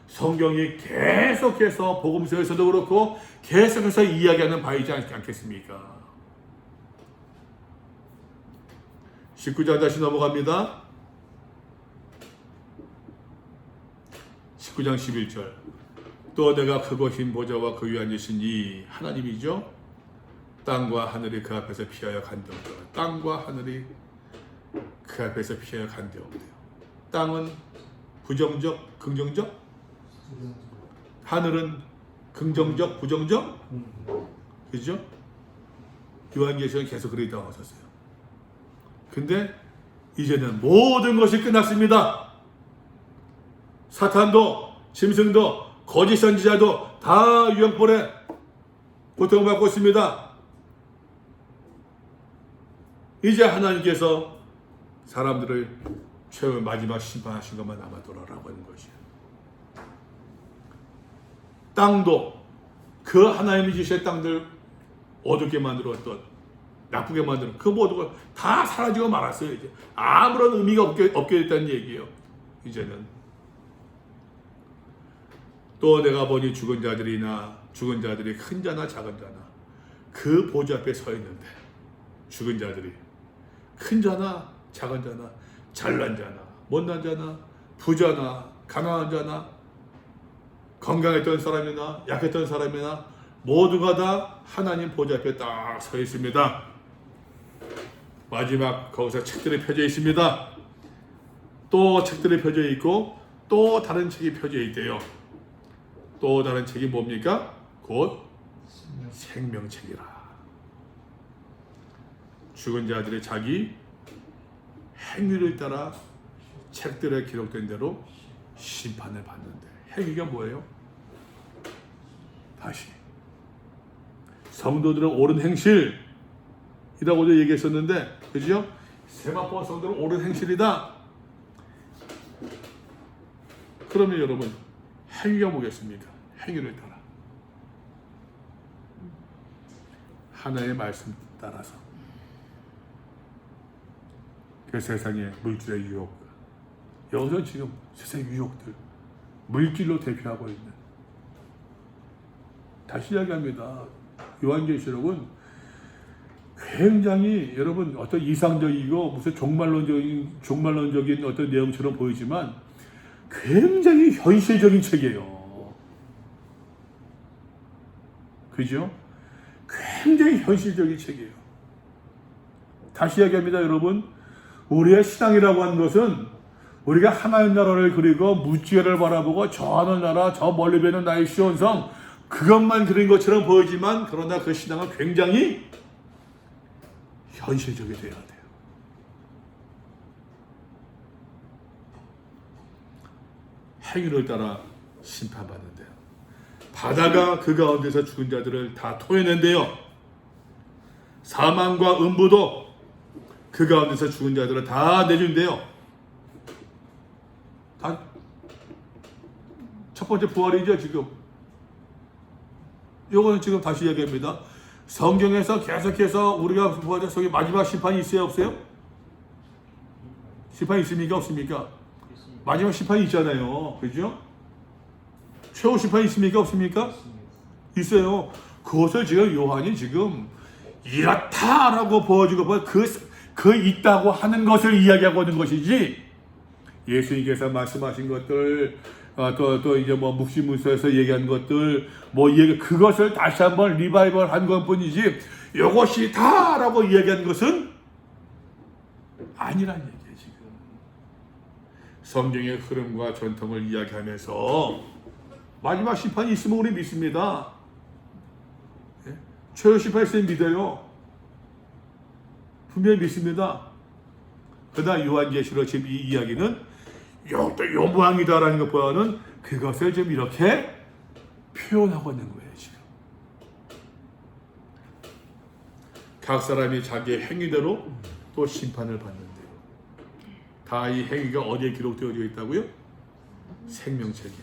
성경이 계속해서 복음서에서도 그렇고 계속해서 이야기하는 바이지 않겠습니까? 19장 다시 넘어갑니다. 19장 11절. 또 내가 크고 흰 보좌와 그 위에 앉으신 이 하나님이죠. 땅과 하늘이 그 앞에서 피하여 간되었더라. 땅과 하늘이 그 앞에서 피하여 간되었대요. 땅은 부정적, 긍정적? 하늘은 긍정적, 부정적? 그죠? 요한계시록은 계속 그러다 왔었어요. 근데 이제는 모든 것이 끝났습니다. 사탄도, 짐승도, 거짓 선지자도 다 유황불에 고통받고 있습니다. 이제 하나님께서 사람들을 최후 마지막 심판하신 것만 남았더라라고 하는 것이에요. 땅도 그 하나님이 주신 땅들 어둡게 만들었던 나쁘게 만드는 그 모두가 다 사라지고 말았어요. 이제 아무런 의미가 없게 됐다는 얘기예요. 이제는 또 내가 보니 죽은 자들이 큰 자나 작은 자나 그 보좌 앞에 서 있는데 죽은 자들이 큰 자나 작은 자나 잘난 자나 못난 자나 부자나 가난한 자나 건강했던 사람이나 약했던 사람이나 모두가 다 하나님 보좌 앞에 딱 서 있습니다. 마지막 거기서 책들이 펴져 있습니다. 또 책들이 펴져 있고 또 다른 책이 펴져 있대요. 또 다른 책이 뭡니까? 곧 생명책이라. 죽은 자들이 자기 행위를 따라 책들에 기록된 대로 심판을 받는데, 행위가 뭐예요? 다시 성도들은 옳은 행실이라고도 얘기했었는데, 그죠? 세마포 성도는 옳은 행실이다. 그러면 여러분 행위가 뭐겠습니까? 행위를 따라 하나의 말씀 따라서 그 세상의 물질의 유혹, 여기서 지금 세상 유혹들 물질로 대표하고 있는, 다시 이야기합니다. 요한계시록은 굉장히 여러분 어떤 이상적이고 무슨 종말론적인 어떤 내용처럼 보이지만 굉장히 현실적인 책이에요. 그죠? 굉장히 현실적인 책이에요. 다시 이야기합니다, 여러분. 우리의 신앙이라고 하는 것은 우리가 하나의 나라를 그리고 무지개를 바라보고 저 하늘 나라, 저 멀리 보이는 나의 시온성, 그것만 그린 것처럼 보이지만, 그러나 그 신앙은 굉장히 현실적이 돼야 돼요. 행위를 따라 심판받는데요. 바다가 그 가운데서 죽은 자들을 다 토해낸대요. 사망과 음부도 그 가운데서 죽은 자들을 다 내준대요. 다 첫 번째 부활이죠, 지금. 요거는 지금 다시 얘기합니다. 성경에서 계속해서 우리가 부활의 속에 마지막 심판이 있어요, 없어요? 심판이 있습니까, 없습니까? 마지막 심판이 있잖아요. 그죠? 최후 심판이 있습니까, 없습니까? 있어요. 그것을 지금 요한이 지금 이렇다라고 보여주고 그 있다고 하는 것을 이야기하고 있는 것이지, 예수님께서 말씀하신 것들, 또 이제 뭐 묵시문서에서 얘기한 것들, 그것을 다시 한번 리바이벌 한 것뿐이지, 이것이 다라고 이야기한 것은 아니란 얘기예요, 지금. 성경의 흐름과 전통을 이야기하면서 마지막 심판이 있으면 우리 믿습니다. 최후 심판이 있으면 믿어요. 분명히 믿습니다. 그러나 요한계시록 지금 이 이야기는 요 모양이다라는 것보다는 그것을 좀 이렇게 표현하고 있는 거예요, 지금. 각 사람이 자기의 행위대로 또 심판을 받는데요. 다 이 행위가 어디에 기록되어 있다고요? 생명책에.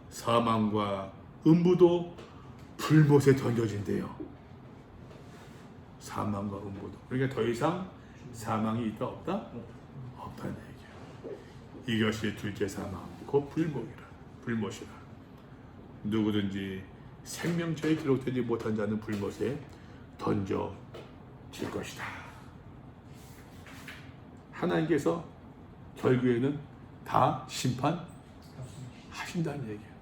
사망과 음부도 불못에 던져진대요. 사망과 음부도. 그러니까 더 이상 사망이 있다 없다? 없다는 얘기예요. 이것이 둘째 사망, 곧 불못이라. 누구든지 생명책에 기록되지 못한 자는 불못에 던져질 것이다. 하나님께서 결국에는 다 심판하신다는 얘기예요.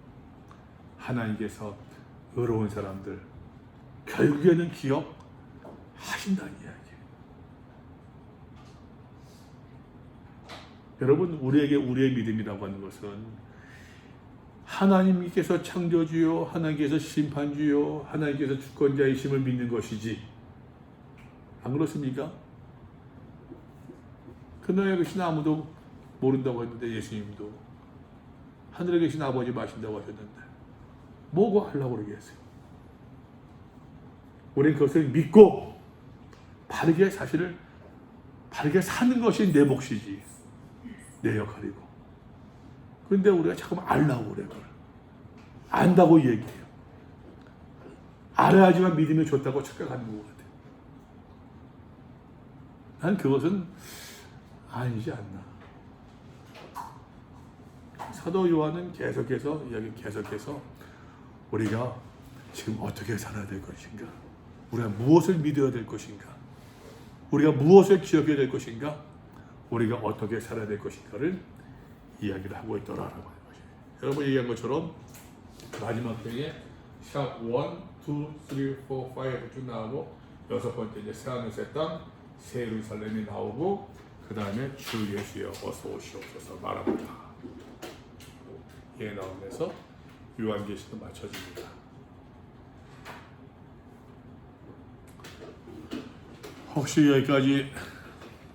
하나님께서 의로운 사람들 결국에는 기억하신다는 이야기예요. 여러분, 우리에게 우리의 믿음이라고 하는 것은 하나님께서 창조주요, 하나님께서 심판주요, 하나님께서 주권자이심을 믿는 것이지, 안 그렇습니까? 그날에 계신 아무도 모른다고 했는데, 예수님도 하늘에 계신 아버지 마신다고 하셨는데 뭐고 하려고 그러겠어요? 우리는 그것을 믿고 바르게 사는 것이 내 몫이지, 내 역할이고. 그런데 우리가 자꾸만 알라고 그래. 그걸 안다고 얘기해요. 알아야지만 믿음이 좋다고 착각하는 것 같아요. 난 그것은 아니지 않나. 사도 요한은 계속해서 우리가 지금 어떻게 살아야 될 것인가, 우리가 무엇을 믿어야 될 것인가, 우리가 무엇을 기억해야 될 것인가, 우리가 어떻게 살아야 될 것인가를 이야기를 하고 있더라라고 하는 것이에요. 여러분 얘기한 것처럼 마지막 편에 샵 1, 2, 3, 4, 5 쭉 나오고, 여섯 번째 이제 새하늘 새 땅, 새 예루살렘이 나오고, 그 다음에 주 예수여 어서 오시옵소서 말합니다. 예 나오면서 요한계시도 맞춰집니다. 혹시 여기까지